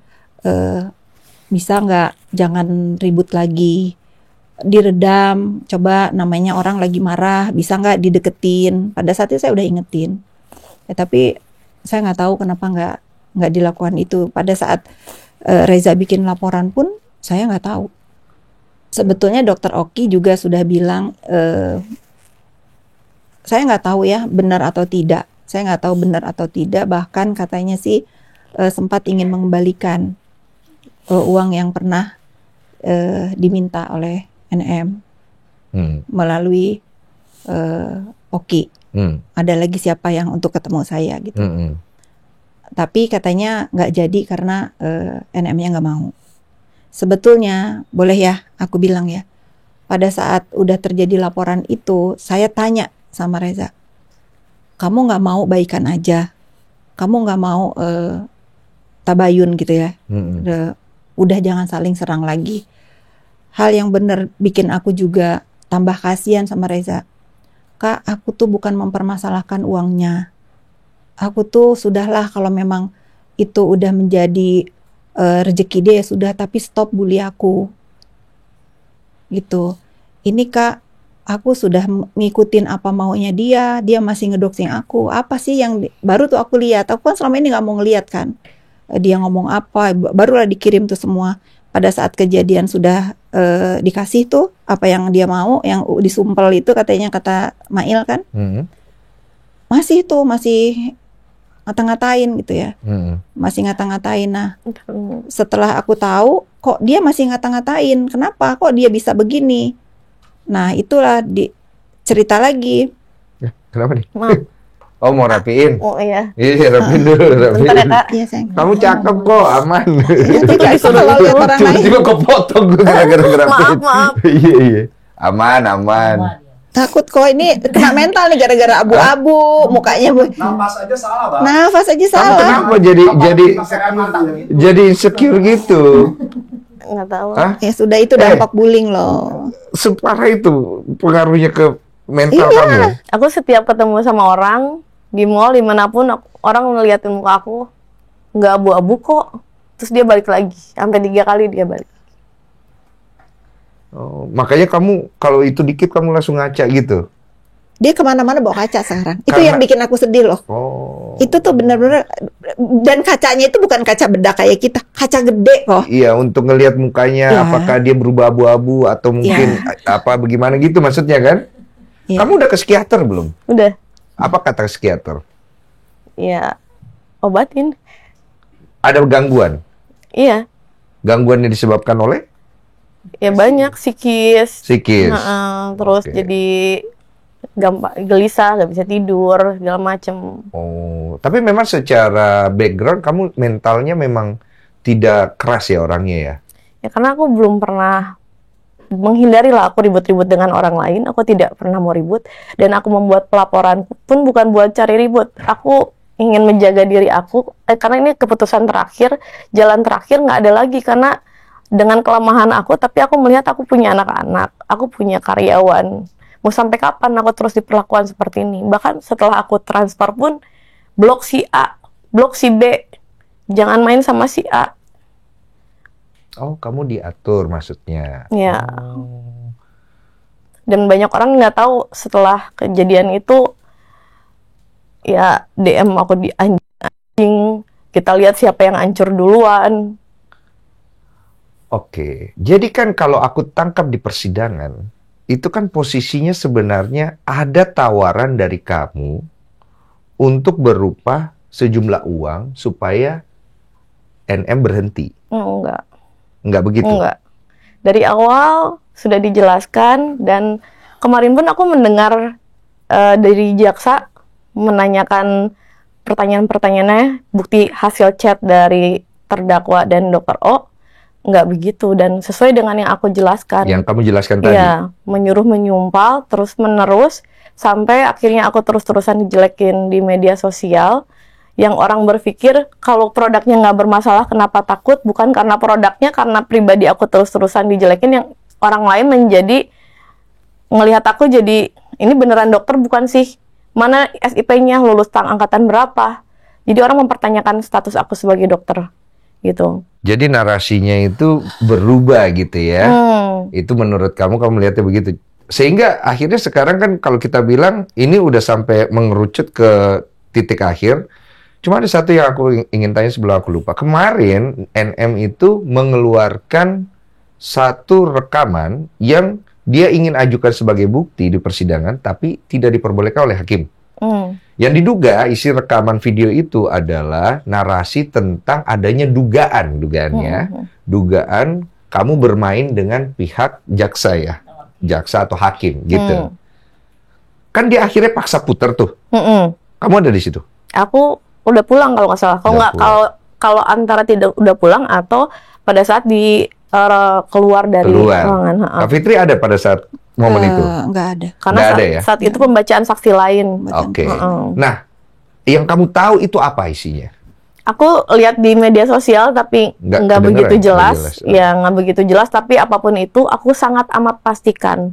bisa nggak jangan ribut lagi, diredam, coba namanya orang lagi marah, bisa nggak dideketin. Pada saat itu saya udah ingetin, tapi saya nggak tahu kenapa nggak dilakukan itu. Pada saat Reza bikin laporan pun saya nggak tahu. Sebetulnya Dokter Oki juga sudah bilang, saya nggak tahu ya benar atau tidak. Saya nggak tahu benar atau tidak. Bahkan katanya sih sempat ingin mengembalikan uang yang pernah diminta oleh NM melalui Oki. Ada lagi siapa yang untuk ketemu saya gitu. Tapi katanya nggak jadi karena NM-nya nggak mau. Sebetulnya boleh ya aku bilang ya, pada saat udah terjadi laporan itu, saya tanya sama Reza, kamu nggak mau baikan aja, kamu nggak mau tabayun gitu ya, udah jangan saling serang lagi. Hal yang benar bikin aku juga tambah kasihan sama Reza. Kak, aku tuh bukan mempermasalahkan uangnya. Aku tuh sudahlah kalau memang itu udah menjadi rezeki dia ya sudah, tapi stop bully aku. Gitu. Ini Kak, aku sudah ngikutin apa maunya dia masih ngedoxing aku. Apa sih yang baru tuh aku lihat? Aku kan selama ini nggak mau ngelihat kan. Dia ngomong apa, barulah dikirim tuh semua. Pada saat kejadian sudah dikasih tuh apa yang dia mau, yang disumpel itu katanya, kata Mail kan. Masih ngata-ngatain gitu ya. Masih ngata-ngatain. Nah, setelah aku tahu kok dia masih ngata-ngatain, kenapa kok dia bisa begini? Nah, itulah cerita lagi. Kenapa nih? Oh, mau rapiin? Oh iya. Iya, rapiin dulu, rapiin. Iya, sayang. Kamu cakep kok, aman. Nanti kalau lihat orang lain. Tiba-tiba kepotong gue gara-gara rapiin. Maaf. Iya. Aman. Takut kok ini kena mental nih gara-gara abu-abu, mukanya Nafas aja salah, Bang. nafas aja Kamu salah. kenapa jadi insecure gitu? Nggak tahu. Hah? Ya sudah, itu dampak bullying loh. Separah itu pengaruhnya ke mental Iya. kamu. Aku setiap ketemu sama orang di mall dimanapun, orang ngeliatin muka aku nggak abu-abu kok. Terus dia balik lagi, sampai 3 kali dia balik. Oh, makanya kamu kalau itu dikit kamu langsung ngaca gitu. Dia kemana-mana bawa kaca sekarang. Itu Karena- yang bikin aku sedih loh. Oh. Itu tuh benar-benar, dan kacanya itu bukan kaca bedak kayak kita, kaca gede kok. Iya, untuk ngelihat mukanya Iya. apakah dia berubah abu-abu atau mungkin apa bagaimana gitu maksudnya kan? Iya. Kamu udah ke psikiater belum? Udah. Apa kata psikiater? Ya, obatin. Ada gangguan? Iya. Gangguan yang disebabkan oleh? Ya banyak, psikis. Psikis. Terus Oke. jadi gampang gelisah, nggak bisa tidur, segala macem. Oh, tapi memang secara background kamu mentalnya memang tidak keras ya orangnya ya? Ya karena aku belum pernah menghindari lah aku ribut-ribut dengan orang lain. Aku tidak pernah mau ribut. Dan aku membuat pelaporan pun bukan buat cari ribut. Aku ingin menjaga diri aku. Karena ini keputusan terakhir, jalan terakhir nggak ada lagi. Karena dengan kelemahan aku, tapi aku melihat aku punya anak-anak. Aku punya karyawan. Mau sampai kapan aku terus diperlakukan seperti ini? Bahkan setelah aku transfer pun, blok si A, blok si B. Jangan main sama si A. Oh, kamu diatur maksudnya? Ya. Oh. Dan banyak orang nggak tahu setelah kejadian itu, ya DM aku di anjing. Kita lihat siapa yang hancur duluan. Oke, jadi kan kalau aku tangkap di persidangan, itu kan posisinya sebenarnya ada tawaran dari kamu untuk berupa sejumlah uang supaya NM berhenti. Enggak. Enggak begitu? Enggak. Dari awal sudah dijelaskan dan kemarin pun aku mendengar dari jaksa menanyakan pertanyaan-pertanyaannya, bukti hasil chat dari terdakwa dan Dr. O, enggak begitu dan sesuai dengan yang aku jelaskan. Yang kamu jelaskan tadi? Iya, menyuruh menyumpal terus-menerus sampai akhirnya aku terus-terusan dijelekin di media sosial. Yang orang berpikir kalau produknya nggak bermasalah kenapa takut, bukan karena produknya, karena pribadi aku terus-terusan dijelekin, yang orang lain menjadi ngelihat aku jadi ini beneran dokter bukan sih, mana SIP-nya, lulus angkatan berapa, jadi orang mempertanyakan status aku sebagai dokter gitu. Jadi narasinya itu berubah gitu ya? Itu menurut kamu melihatnya begitu, sehingga akhirnya sekarang kan kalau kita bilang ini udah sampai mengerucut ke titik akhir. Cuma ada satu yang aku ingin tanya sebelum aku lupa. Kemarin NM itu mengeluarkan satu rekaman yang dia ingin ajukan sebagai bukti di persidangan, tapi tidak diperbolehkan oleh hakim. Yang diduga isi rekaman video itu adalah narasi tentang adanya dugaannya, dugaan kamu bermain dengan pihak jaksa ya, jaksa atau hakim gitu. Kan dia akhirnya paksa puter tuh. Kamu ada di situ? Aku udah pulang kalau nggak salah. Kalau nggak, kalau antara tidak udah pulang atau pada saat di keluar dari ruangan. Kak Fitri ada pada saat momen itu? Nggak ada. Karena ada ya? Saat itu pembacaan saksi lain. Oke. Nah, yang kamu tahu itu apa isinya? Aku lihat di media sosial tapi nggak begitu jelas. Ya nggak begitu jelas. Tapi apapun itu, aku sangat amat pastikan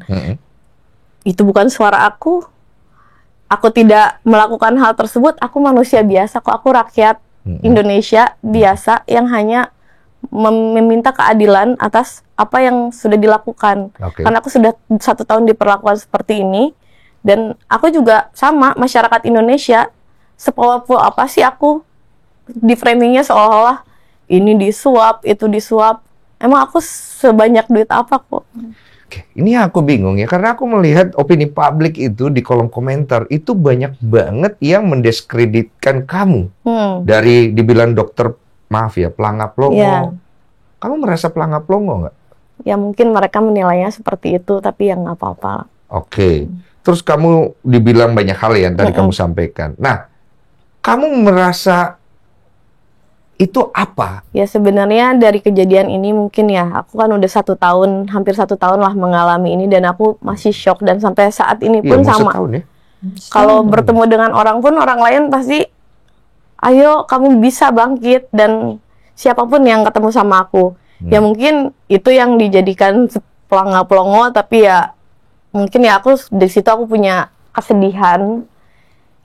itu bukan suara aku. Aku tidak melakukan hal tersebut, aku manusia biasa kok, aku rakyat Indonesia biasa yang hanya meminta keadilan atas apa yang sudah dilakukan. Karena aku sudah 1 tahun diperlakukan seperti ini, dan aku juga sama, masyarakat Indonesia, sepowerful apa sih aku, di framingnya seolah-olah ini disuap, itu disuap. Emang aku sebanyak duit apa kok? Oke, ini aku bingung ya, karena aku melihat opini publik itu di kolom komentar itu banyak banget yang mendiskreditkan kamu. Dari dibilang dokter, maaf ya, pelangap-longo. Yeah. Kamu merasa pelangap-longo nggak? Ya mungkin mereka menilainya seperti itu, tapi ya nggak apa-apa. Oke. Terus kamu dibilang banyak hal yang tadi kamu sampaikan. Nah, kamu merasa itu apa? Ya sebenarnya dari kejadian ini mungkin ya, aku kan udah 1 tahun, hampir 1 tahun lah mengalami ini, dan aku masih shock, dan sampai saat ini pun sama. Ya? Kalau bertemu dengan orang pun, orang lain pasti, ayo kamu bisa bangkit, dan siapapun yang ketemu sama aku. Ya mungkin itu yang dijadikan pelangap-pelongo, tapi ya mungkin ya aku dari situ aku punya kesedihan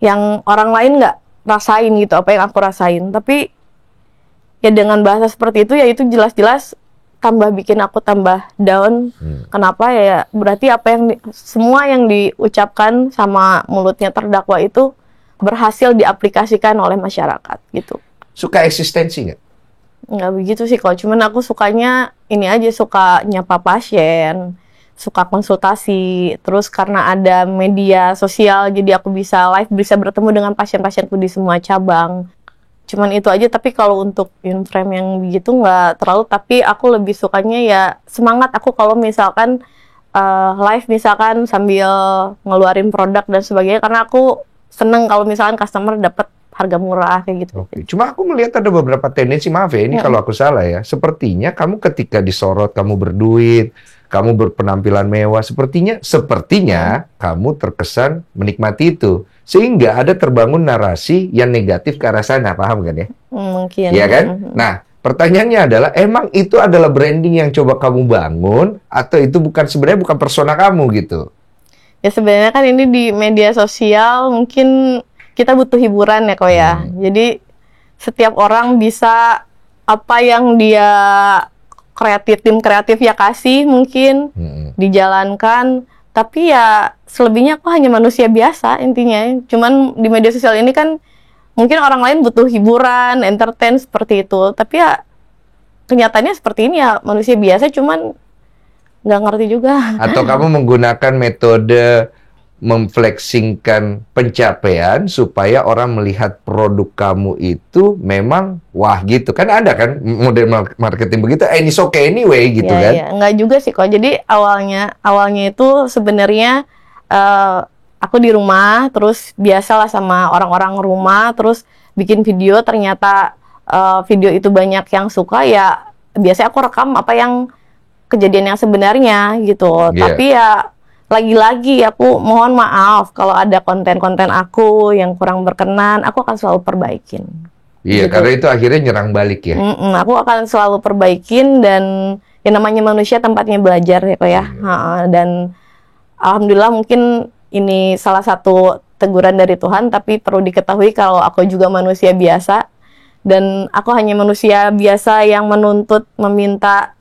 yang orang lain nggak rasain gitu, apa yang aku rasain. Tapi ya dengan bahasa seperti itu, ya itu jelas-jelas tambah bikin aku tambah down. Kenapa ya? Berarti apa yang semua yang diucapkan sama mulutnya terdakwa itu berhasil diaplikasikan oleh masyarakat gitu. Suka eksistensi nggak? Nggak begitu sih kok. Cuman aku sukanya ini aja, suka nyapa pasien, suka konsultasi. Terus karena ada media sosial, jadi aku bisa live, bisa bertemu dengan pasien-pasienku di semua cabang. Cuman itu aja, tapi kalau untuk in-frame yang begitu nggak terlalu, tapi aku lebih sukanya ya semangat aku kalau misalkan live misalkan sambil ngeluarin produk dan sebagainya, karena aku seneng kalau misalkan customer dapat harga murah kayak gitu. Oke. Cuma aku melihat ada beberapa tendensi, maaf ya, ini kalau aku salah ya, sepertinya kamu ketika disorot kamu berduit, kamu berpenampilan mewah, sepertinya kamu terkesan menikmati itu. Sehingga ada terbangun narasi yang negatif ke arah sana, paham kan ya? Mungkin. Iya kan? Nah, pertanyaannya adalah, emang itu adalah branding yang coba kamu bangun, atau itu sebenarnya bukan persona kamu gitu? Ya sebenarnya kan ini di media sosial, mungkin kita butuh hiburan ya kok ya. Jadi setiap orang bisa apa yang dia tim kreatif ya kasih mungkin dijalankan. Tapi ya selebihnya aku hanya manusia biasa intinya. Cuman di media sosial ini kan mungkin orang lain butuh hiburan, entertain seperti itu. Tapi ya kenyataannya seperti ini ya, manusia biasa cuman nggak ngerti juga. Atau kamu menggunakan metode memflexingkan pencapaian supaya orang melihat produk kamu itu memang wah gitu. Kan ada kan model marketing begitu, ini okay anyway gitu kan. Iya, nggak juga sih kok. Jadi awalnya itu sebenarnya aku di rumah, terus biasalah sama orang-orang rumah, terus bikin video, ternyata video itu banyak yang suka, ya biasanya aku rekam apa yang kejadian yang sebenarnya gitu. Tapi ya lagi-lagi aku mohon maaf kalau ada konten-konten aku yang kurang berkenan, aku akan selalu perbaikin. Iya, gitu. karena itu akhirnya nyerang balik ya. Aku akan selalu perbaikin, dan yang namanya manusia tempatnya belajar ya kok ya. Dan alhamdulillah mungkin ini salah satu teguran dari Tuhan, tapi perlu diketahui kalau aku juga manusia biasa, dan aku hanya manusia biasa yang meminta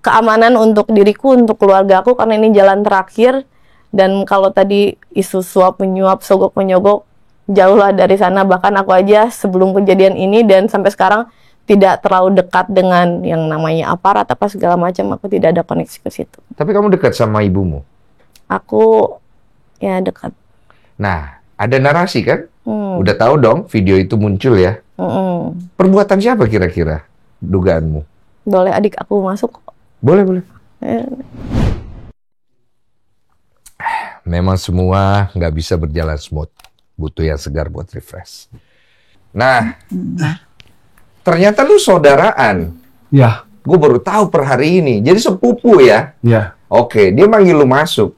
keamanan untuk diriku, untuk keluarga aku, karena ini jalan terakhir. Dan kalau tadi isu suap menyuap, sogok menyogok, jauhlah dari sana. Bahkan aku aja sebelum kejadian ini dan sampai sekarang tidak terlalu dekat dengan yang namanya aparat apa segala macam. Aku tidak ada koneksi ke situ. Tapi kamu dekat sama ibumu? Aku ya dekat. Nah, ada narasi kan? Udah tahu dong video itu muncul ya. Perbuatan siapa kira-kira dugaanmu? Boleh adik aku masuk? Boleh. Memang semua nggak bisa berjalan smooth. Butuh yang segar buat refresh. Nah, ternyata lu saudaraan. Ya. Gue baru tahu per hari ini. Jadi sepupu ya? Ya. Oke, dia manggil lu masuk.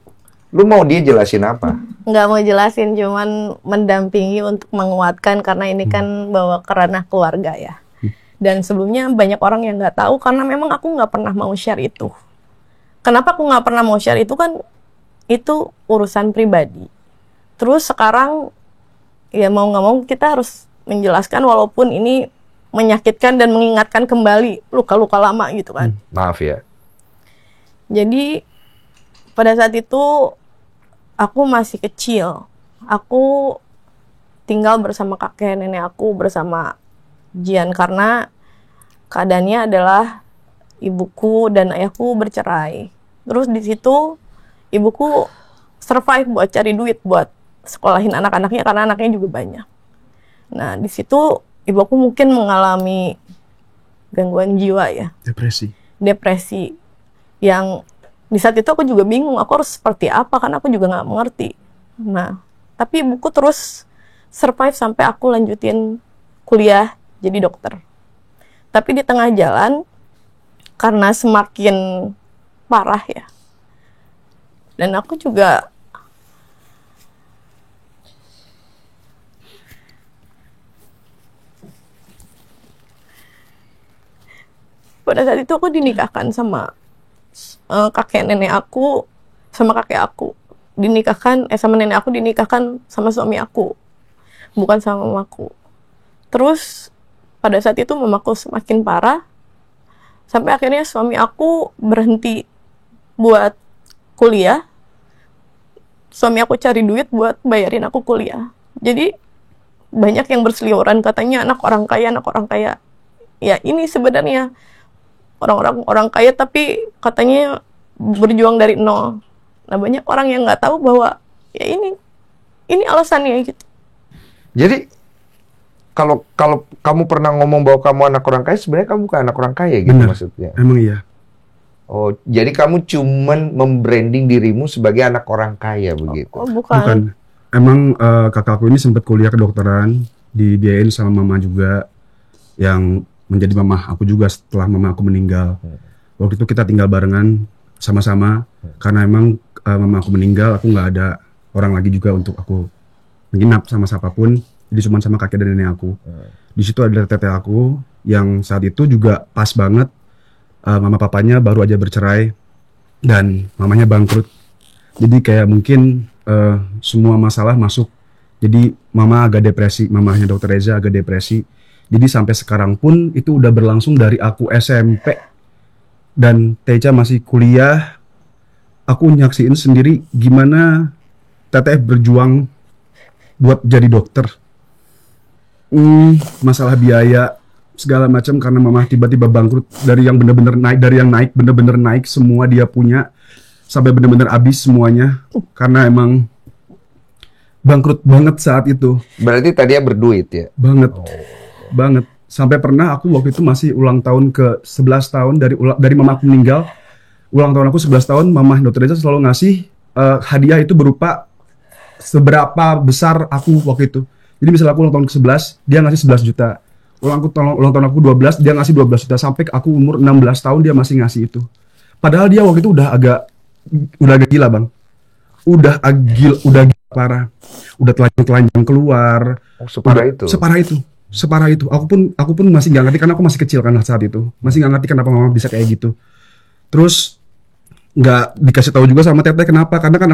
Lu mau dia jelasin apa? Nggak mau jelasin, cuman mendampingi untuk menguatkan, karena ini kan bawa ke ranah keluarga ya. Dan sebelumnya banyak orang yang nggak tahu, karena memang aku nggak pernah mau share itu. Kenapa aku nggak pernah mau share itu, kan itu urusan pribadi. Terus sekarang ya mau nggak mau kita harus menjelaskan, walaupun ini menyakitkan dan mengingatkan kembali luka-luka lama gitu kan. Maaf ya. Jadi pada saat itu aku masih kecil. Aku tinggal bersama kakek nenek aku, bersama Jian, karena keadaannya adalah ibuku dan ayahku bercerai. Terus di situ ibuku survive buat cari duit buat sekolahin anak-anaknya, karena anaknya juga banyak. Nah, di situ ibuku mungkin mengalami gangguan jiwa ya. Depresi. Yang di saat itu aku juga bingung, aku harus seperti apa, karena aku juga nggak mengerti. Nah, tapi ibuku terus survive sampai aku lanjutin kuliah jadi dokter. Tapi di tengah jalan, karena semakin parah ya, dan aku juga pada saat itu aku dinikahkan sama kakek nenek aku, sama kakek aku. Sama nenek aku dinikahkan sama suami aku, bukan sama mamaku. Terus pada saat itu mamaku semakin parah, sampai akhirnya suami aku berhenti buat kuliah. Suami aku cari duit buat bayarin aku kuliah. Jadi banyak yang berseliweran katanya anak orang kaya. Ya ini sebenarnya orang kaya, tapi katanya berjuang dari nol. Nah banyak orang yang nggak tahu bahwa ya ini alasannya gitu. Jadi kalau kamu pernah ngomong bahwa kamu anak orang kaya, sebenarnya kamu bukan anak orang kaya gitu. Bener. Maksudnya. Emang iya. Oh, jadi kamu cuman membranding dirimu sebagai anak orang kaya begitu? Oh, bukan. Emang kakakku ini sempat kuliah kedokteran, dibiayain sama mama juga, yang menjadi mama aku juga setelah mama aku meninggal. Waktu itu kita tinggal barengan sama-sama, karena emang mama aku meninggal, aku nggak ada orang lagi juga untuk aku menginap sama siapapun, jadi cuma sama kakek dan nenek aku. Di situ ada teteh aku yang saat itu juga pas banget mama papanya baru aja bercerai dan mamanya bangkrut. Jadi kayak mungkin semua masalah masuk. Jadi mama agak depresi, mamanya Dokter Reza agak depresi. Jadi sampai sekarang pun itu udah berlangsung dari aku SMP dan Teca masih kuliah. Aku nyaksiin sendiri gimana teteh berjuang buat jadi dokter. Masalah biaya segala macam karena mama tiba-tiba bangkrut, dari yang bener-bener naik, dari yang naik bener-bener naik semua dia punya sampai bener-bener habis semuanya karena emang bangkrut banget saat itu. Berarti tadinya berduit ya? Banget. Sampai pernah aku waktu itu masih ulang tahun ke 11 tahun dari mama aku meninggal. Ulang tahun aku 11 tahun, mama Dokter Reza selalu ngasih hadiah itu berupa seberapa besar aku waktu itu. Jadi misalnya aku ulang tahun ke-11, dia ngasih 11 juta. Ulang tahun aku 12, dia ngasih 12 juta. Sampai aku umur 16 tahun dia masih ngasih itu. Padahal dia waktu itu udah agak gila, Bang. Udah gila parah. Udah telanjang keluar. Oh, separah itu. Aku pun masih nggak ngerti karena aku masih kecil kan saat itu. Masih nggak ngerti kenapa mama bisa kayak gitu. Terus nggak dikasih tahu juga sama teteh kenapa, karena kan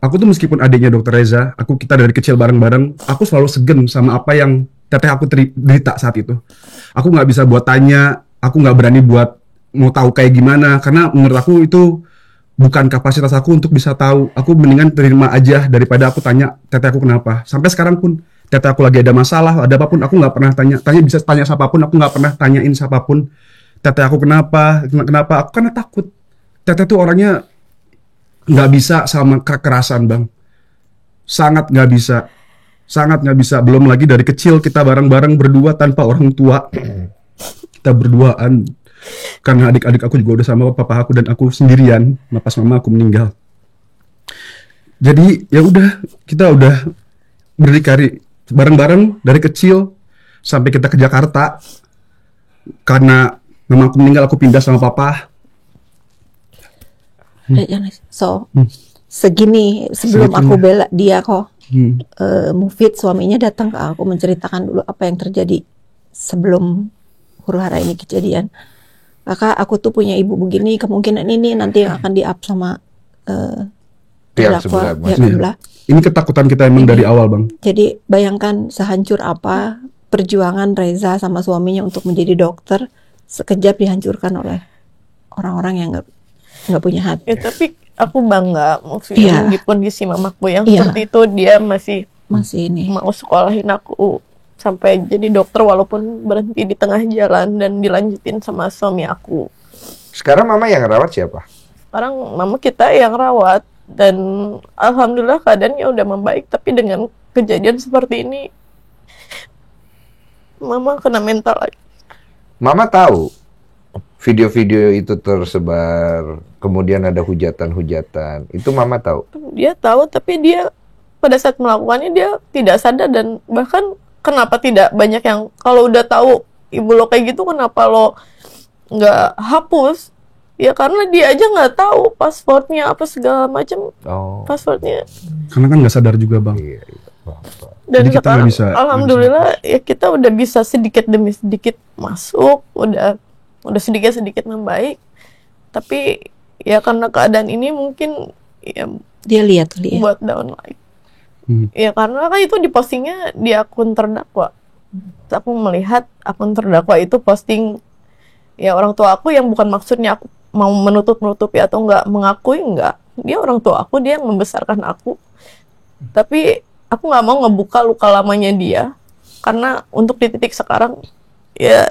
aku tuh meskipun adiknya Dokter Reza, kita dari kecil bareng-bareng, aku selalu segen sama apa yang teteh aku derita saat itu. Aku nggak bisa buat tanya, aku nggak berani buat mau tahu kayak gimana, karena menurut aku itu bukan kapasitas aku untuk bisa tahu. Aku mendingan terima aja daripada aku tanya teteh aku kenapa. Sampai sekarang pun teteh aku lagi ada masalah, ada apapun, aku nggak pernah tanya bisa tanya siapapun, aku nggak pernah tanyain siapapun teteh aku kenapa, aku karena takut. Teteh tuh orangnya nggak bisa sama kekerasan, Bang. Sangat nggak bisa. Belum lagi dari kecil kita bareng-bareng berdua tanpa orang tua. Kita berduaan. Karena adik-adik aku juga udah sama papa aku dan aku sendirian pas mama aku meninggal. Jadi ya udah, kita udah berdikari bareng-bareng dari kecil sampai kita ke Jakarta. Karena mama aku meninggal, aku pindah sama papa. Segini sebelum aku bela dia kok, Mufid suaminya datang ke aku menceritakan dulu apa yang terjadi sebelum huru-hara ini kejadian. Kakak, aku tuh punya ibu begini, kemungkinan ini nanti yang akan di-up sama pihak sebelah. Ini ketakutan kita emang dari awal, Bang. Jadi bayangkan sehancur apa perjuangan Reza sama suaminya untuk menjadi dokter, sekejap dihancurkan oleh orang-orang yang nggak punya hati. Ya, tapi aku bangga di kondisi mamaku yang seperti itu, dia masih ini mau sekolahin aku sampai jadi dokter walaupun berhenti di tengah jalan dan dilanjutin sama suami aku. Sekarang mama yang rawat siapa? Sekarang mama kita yang rawat dan alhamdulillah keadaannya udah membaik, tapi dengan kejadian seperti ini mama kena mental lagi. Mama tahu video-video itu tersebar, kemudian ada hujatan-hujatan. Itu mama tahu? Dia tahu, tapi dia pada saat melakukannya dia tidak sadar, dan bahkan kenapa tidak banyak yang kalau udah tahu ibu lo kayak gitu, kenapa lo nggak hapus? Ya karena dia aja nggak tahu passwordnya apa segala macam. Passwordnya. Karena kan nggak sadar juga, Bang. Iya. Dan jadi sekarang bisa, alhamdulillah ya kita udah bisa sedikit demi sedikit masuk, udah sedikit membaik, tapi ya karena keadaan ini mungkin ya dia lihat buat down lagi. Ya karena kan itu dipostingnya di akun terdakwa. Aku melihat akun terdakwa itu posting ya orang tua aku yang bukan maksudnya aku mau menutupi atau enggak mengakui, enggak. Dia orang tua aku, dia yang membesarkan aku. Tapi aku nggak mau ngebuka luka lamanya dia, karena untuk di titik sekarang ya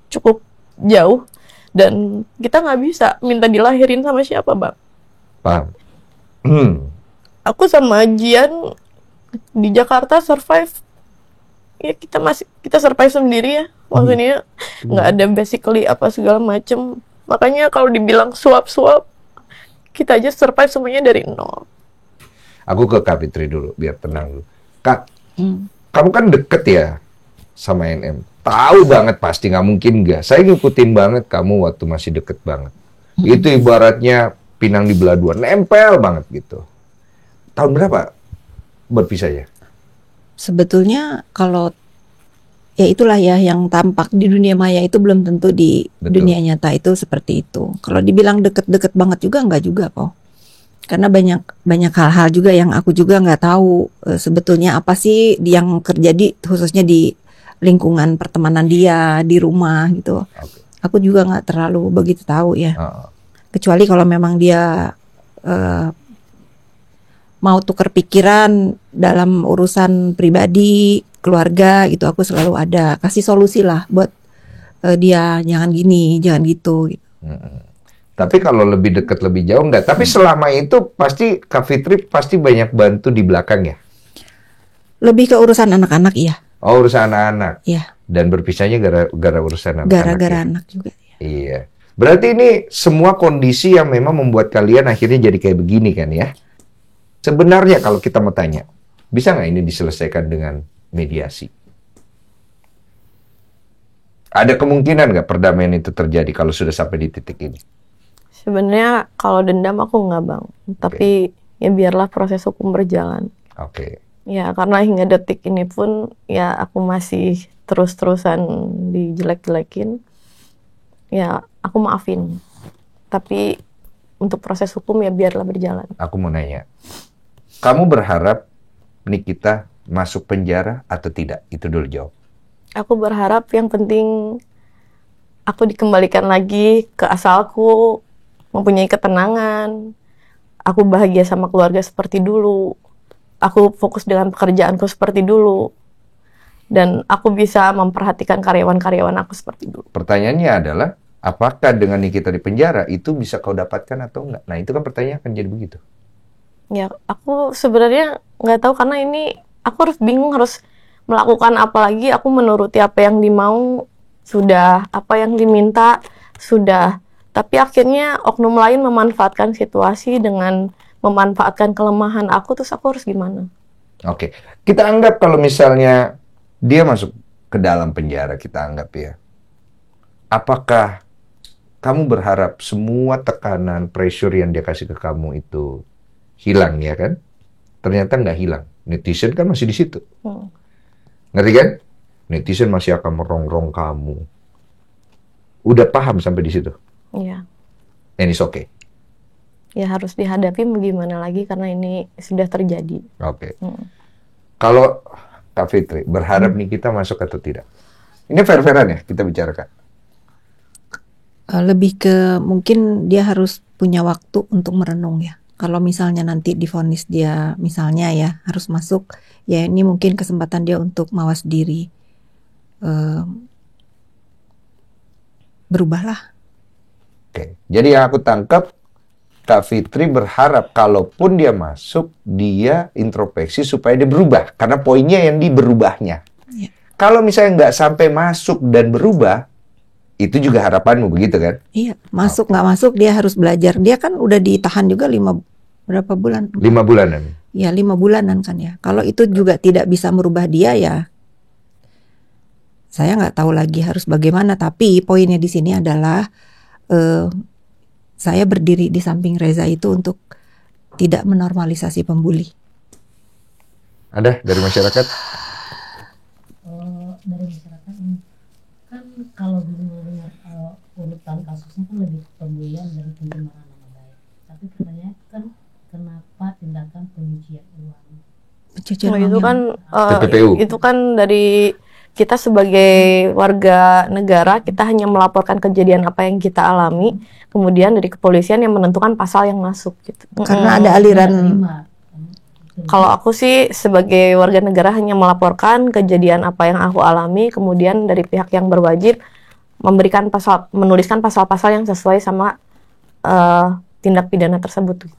cukup jauh dan kita nggak bisa minta dilahirin sama siapa, Bang. Paham. Aku sama Jian di Jakarta survive. Ya kita survive sendiri ya. Maksudnya nggak ada basically apa segala macem. Makanya kalau dibilang suap-suap, kita aja survive semuanya dari nol. Aku ke Kak Fitri dulu biar tenang dulu. Kak, kamu kan deket ya sama NM. Tahu banget pasti, nggak mungkin nggak. Saya ngikutin banget kamu waktu masih deket banget. Itu ibaratnya pinang di belah dua, nempel banget gitu. Tahun berapa berpisah ya? Sebetulnya kalau ya itulah ya yang tampak di dunia maya itu belum tentu di dunia nyata itu seperti itu. Kalau dibilang deket-deket banget juga enggak juga kok. Karena banyak hal-hal juga yang aku juga nggak tahu sebetulnya apa sih yang terjadi khususnya di lingkungan pertemanan dia di rumah gitu. Aku juga nggak terlalu begitu tahu ya. Kecuali kalau memang dia mau tukar pikiran dalam urusan pribadi, keluarga gitu, aku selalu ada kasih solusi lah buat dia, jangan gini, jangan gitu. Tapi kalau lebih dekat lebih jauh enggak. Tapi selama itu pasti Kak Fitri pasti banyak bantu di belakang ya? Lebih ke urusan anak-anak ya. Oh, urusan anak. Iya. Dan berpisahnya gara-gara urusan anak-anak. Gara-gara ya? anak juga. Iya. Berarti ini semua kondisi yang memang membuat kalian akhirnya jadi kayak begini kan ya? Sebenarnya kalau kita mau tanya, bisa nggak ini diselesaikan dengan mediasi? Ada kemungkinan nggak perdamaian itu terjadi kalau sudah sampai di titik ini? Sebenarnya kalau dendam aku nggak bang, tapi ya biarlah proses hukum berjalan. Oke. Ya karena hingga detik ini pun ya aku masih terus-terusan dijelek-jelekin. Ya aku maafin. Tapi untuk proses hukum ya biarlah berjalan. Aku mau nanya, kamu berharap Nikita masuk penjara atau tidak? Itu dulu jawab. Aku berharap yang penting aku dikembalikan lagi ke asalku, mempunyai ketenangan, aku bahagia sama keluarga seperti dulu, aku fokus dengan pekerjaanku seperti dulu, dan aku bisa memperhatikan karyawan-karyawan aku seperti dulu. Pertanyaannya adalah, apakah dengan Nikita di penjara itu bisa kau dapatkan atau enggak? Nah itu kan pertanyaan akan jadi begitu. Ya aku sebenarnya nggak tahu karena ini aku harus bingung harus melakukan apa lagi. Aku menuruti apa yang dimau sudah, apa yang diminta sudah. Tapi akhirnya oknum lain memanfaatkan situasi dengan memanfaatkan kelemahan aku, terus aku harus gimana? Oke, kita anggap kalau misalnya dia masuk ke dalam penjara, kita anggap ya. Apakah kamu berharap semua tekanan, pressure yang dia kasih ke kamu itu hilang ya kan? Ternyata nggak hilang. Netizen kan masih di situ. Ngerti kan? Netizen masih akan merongrong kamu. Udah paham sampai di situ? Iya. And it's okay. Ya harus dihadapi gimana lagi karena ini sudah terjadi. Oke. Kalau Kak Fitri berharap nih kita masuk atau tidak? Ini fair-fairan ya kita bicarakan. Lebih ke mungkin dia harus punya waktu untuk merenung ya. Kalau misalnya nanti divonis dia misalnya ya harus masuk, ya ini mungkin kesempatan dia untuk mawas diri, berubahlah. Oke. Jadi yang aku tangkap, Kak Fitri berharap kalaupun dia masuk, dia introspeksi supaya dia berubah. Karena poinnya yang di berubahnya. Ya. Kalau misalnya nggak sampai masuk dan berubah, itu juga harapanmu begitu kan? Iya, masuk nggak masuk dia harus belajar. Dia kan udah ditahan juga berapa bulan? 5 bulanan. Ya 5 bulanan kan ya. Kalau itu juga tidak bisa merubah dia ya, saya nggak tahu lagi harus bagaimana. Tapi poinnya di sini adalah saya berdiri di samping Reza itu untuk tidak menormalisasi pembuli. Ada dari masyarakat? Dari masyarakat kan kalau dulu dengar urutan kasusnya kan lebih pembulian dan pencemaran nama baik. Tapi katanya kan kenapa tindakan pencucian uang? Pencucian Nah, uang itu yang- kan TPPU. itu kan dari kita sebagai warga negara, kita hanya melaporkan kejadian apa yang kita alami, kemudian dari kepolisian yang menentukan pasal yang masuk gitu. karena ada aliran. Kalau aku sih sebagai warga negara hanya melaporkan kejadian apa yang aku alami, kemudian dari pihak yang berwajib menuliskan pasal-pasal yang sesuai sama tindak pidana tersebut.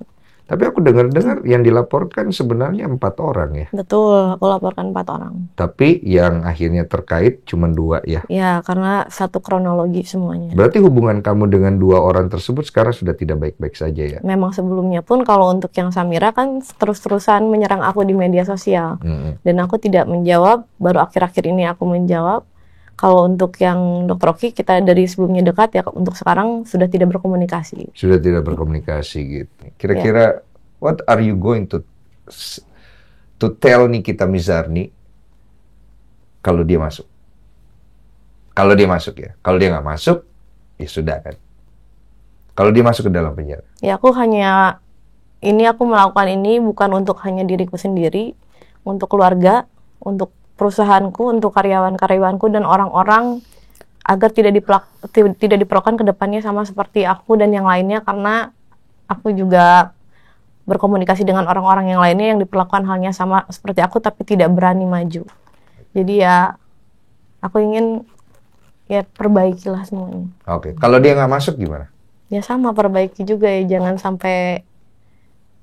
Tapi aku dengar-dengar yang dilaporkan sebenarnya 4 orang ya. Betul, aku laporkan 4 orang. Tapi yang akhirnya terkait cuma 2 ya. Ya, karena satu kronologi semuanya. Berarti hubungan kamu dengan 2 orang tersebut sekarang sudah tidak baik-baik saja ya? Memang sebelumnya pun kalau untuk yang Samira kan terus-terusan menyerang aku di media sosial. Dan aku tidak menjawab, baru akhir-akhir ini aku menjawab. Kalau untuk yang Dr. Oki, kita dari sebelumnya dekat ya, untuk sekarang sudah tidak berkomunikasi. Sudah tidak berkomunikasi gitu. Kira-kira what are you going to tell Nikita Mizarni kalau dia masuk? Kalau dia masuk ya. Kalau dia nggak masuk, ya sudah kan. Kalau dia masuk ke dalam penjara. Ya aku melakukan ini bukan untuk hanya diriku sendiri, untuk keluarga, untuk perusahaanku, untuk karyawan-karyawanku dan orang-orang agar tidak diperlakukan ke depannya sama seperti aku dan yang lainnya, karena aku juga berkomunikasi dengan orang-orang yang lainnya yang diperlakukan halnya sama seperti aku tapi tidak berani maju. Jadi ya aku ingin ya perbaikilah semuanya. Oke. Kalau dia nggak masuk gimana? Ya sama, perbaiki juga ya, jangan sampai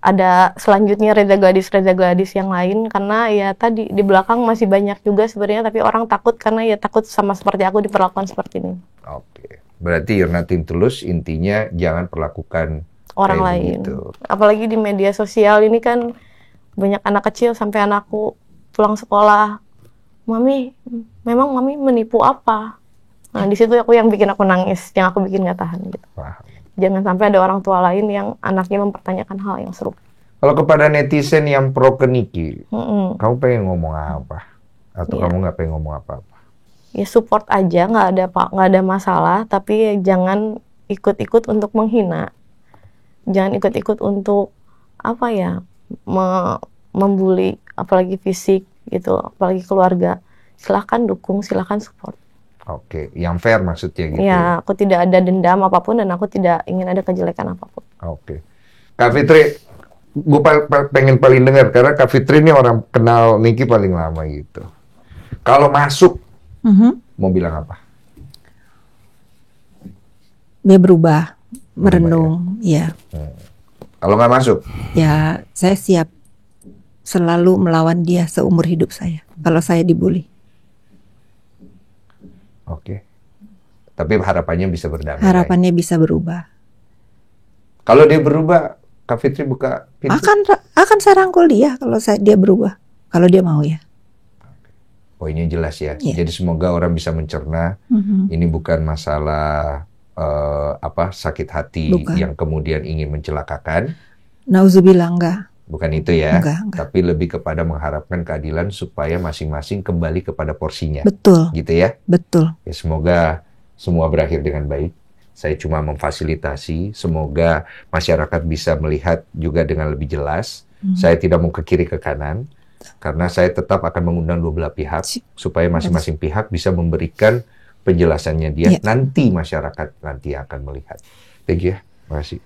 ada selanjutnya reza gadis yang lain, karena ya tadi di belakang masih banyak juga sebenarnya, tapi orang takut karena ya takut sama seperti aku diperlakukan seperti ini. Oke. Berarti you're nothing tulus, intinya jangan perlakukan orang kayak lain. begitu. Apalagi di media sosial ini kan banyak anak kecil sampai anakku pulang sekolah, "Mami, memang Mami menipu apa?" Nah, di situ yang bikin aku nangis, yang aku bikin nggak tahan gitu. Paham. Jangan sampai ada orang tua lain yang anaknya mempertanyakan hal yang serupa. Kalau kepada netizen yang pro ke Niki, kamu pengen ngomong apa? Atau kamu nggak pengen ngomong apa-apa? Ya support aja, nggak ada masalah, tapi ya jangan ikut-ikut untuk menghina. Jangan ikut-ikut untuk apa ya, membuli, apalagi fisik gitu, apalagi keluarga. Silahkan dukung, silahkan support. Oke, yang fair maksudnya gitu. Ya, aku tidak ada dendam apapun dan aku tidak ingin ada kejelekan apapun. Oke. Kak Fitri, gue pengen paling dengar karena Kak Fitri ini orang kenal Niki paling lama gitu. Kalau masuk, mau bilang apa? Dia berubah, merenung, ya. Kalau nggak masuk? Ya, saya siap selalu melawan dia seumur hidup saya. Kalau saya dibully. Oke. Tapi harapannya bisa berdamai. Harapannya bisa berubah. Kalau dia berubah, Kak Fitri buka pintu. Akan saya rangkul dia kalau dia berubah. Kalau dia mau ya. Poinnya jelas ya. Yeah. Jadi semoga orang bisa mencerna. Ini bukan masalah sakit hati Bukan. yang kemudian ingin mencelakakan. Nauzubillah, enggak. Bukan itu ya. Enggak. Tapi lebih kepada mengharapkan keadilan supaya masing-masing kembali kepada porsinya. Betul. Gitu ya. Betul. Ya, semoga semua berakhir dengan baik. Saya cuma memfasilitasi. Semoga masyarakat bisa melihat juga dengan lebih jelas. Saya tidak mau ke kiri ke kanan. Karena saya tetap akan mengundang dua belah pihak. Supaya masing-masing pihak bisa memberikan penjelasannya dia. Yeah. Nanti masyarakat nanti akan melihat. Thank you ya. Terima kasih.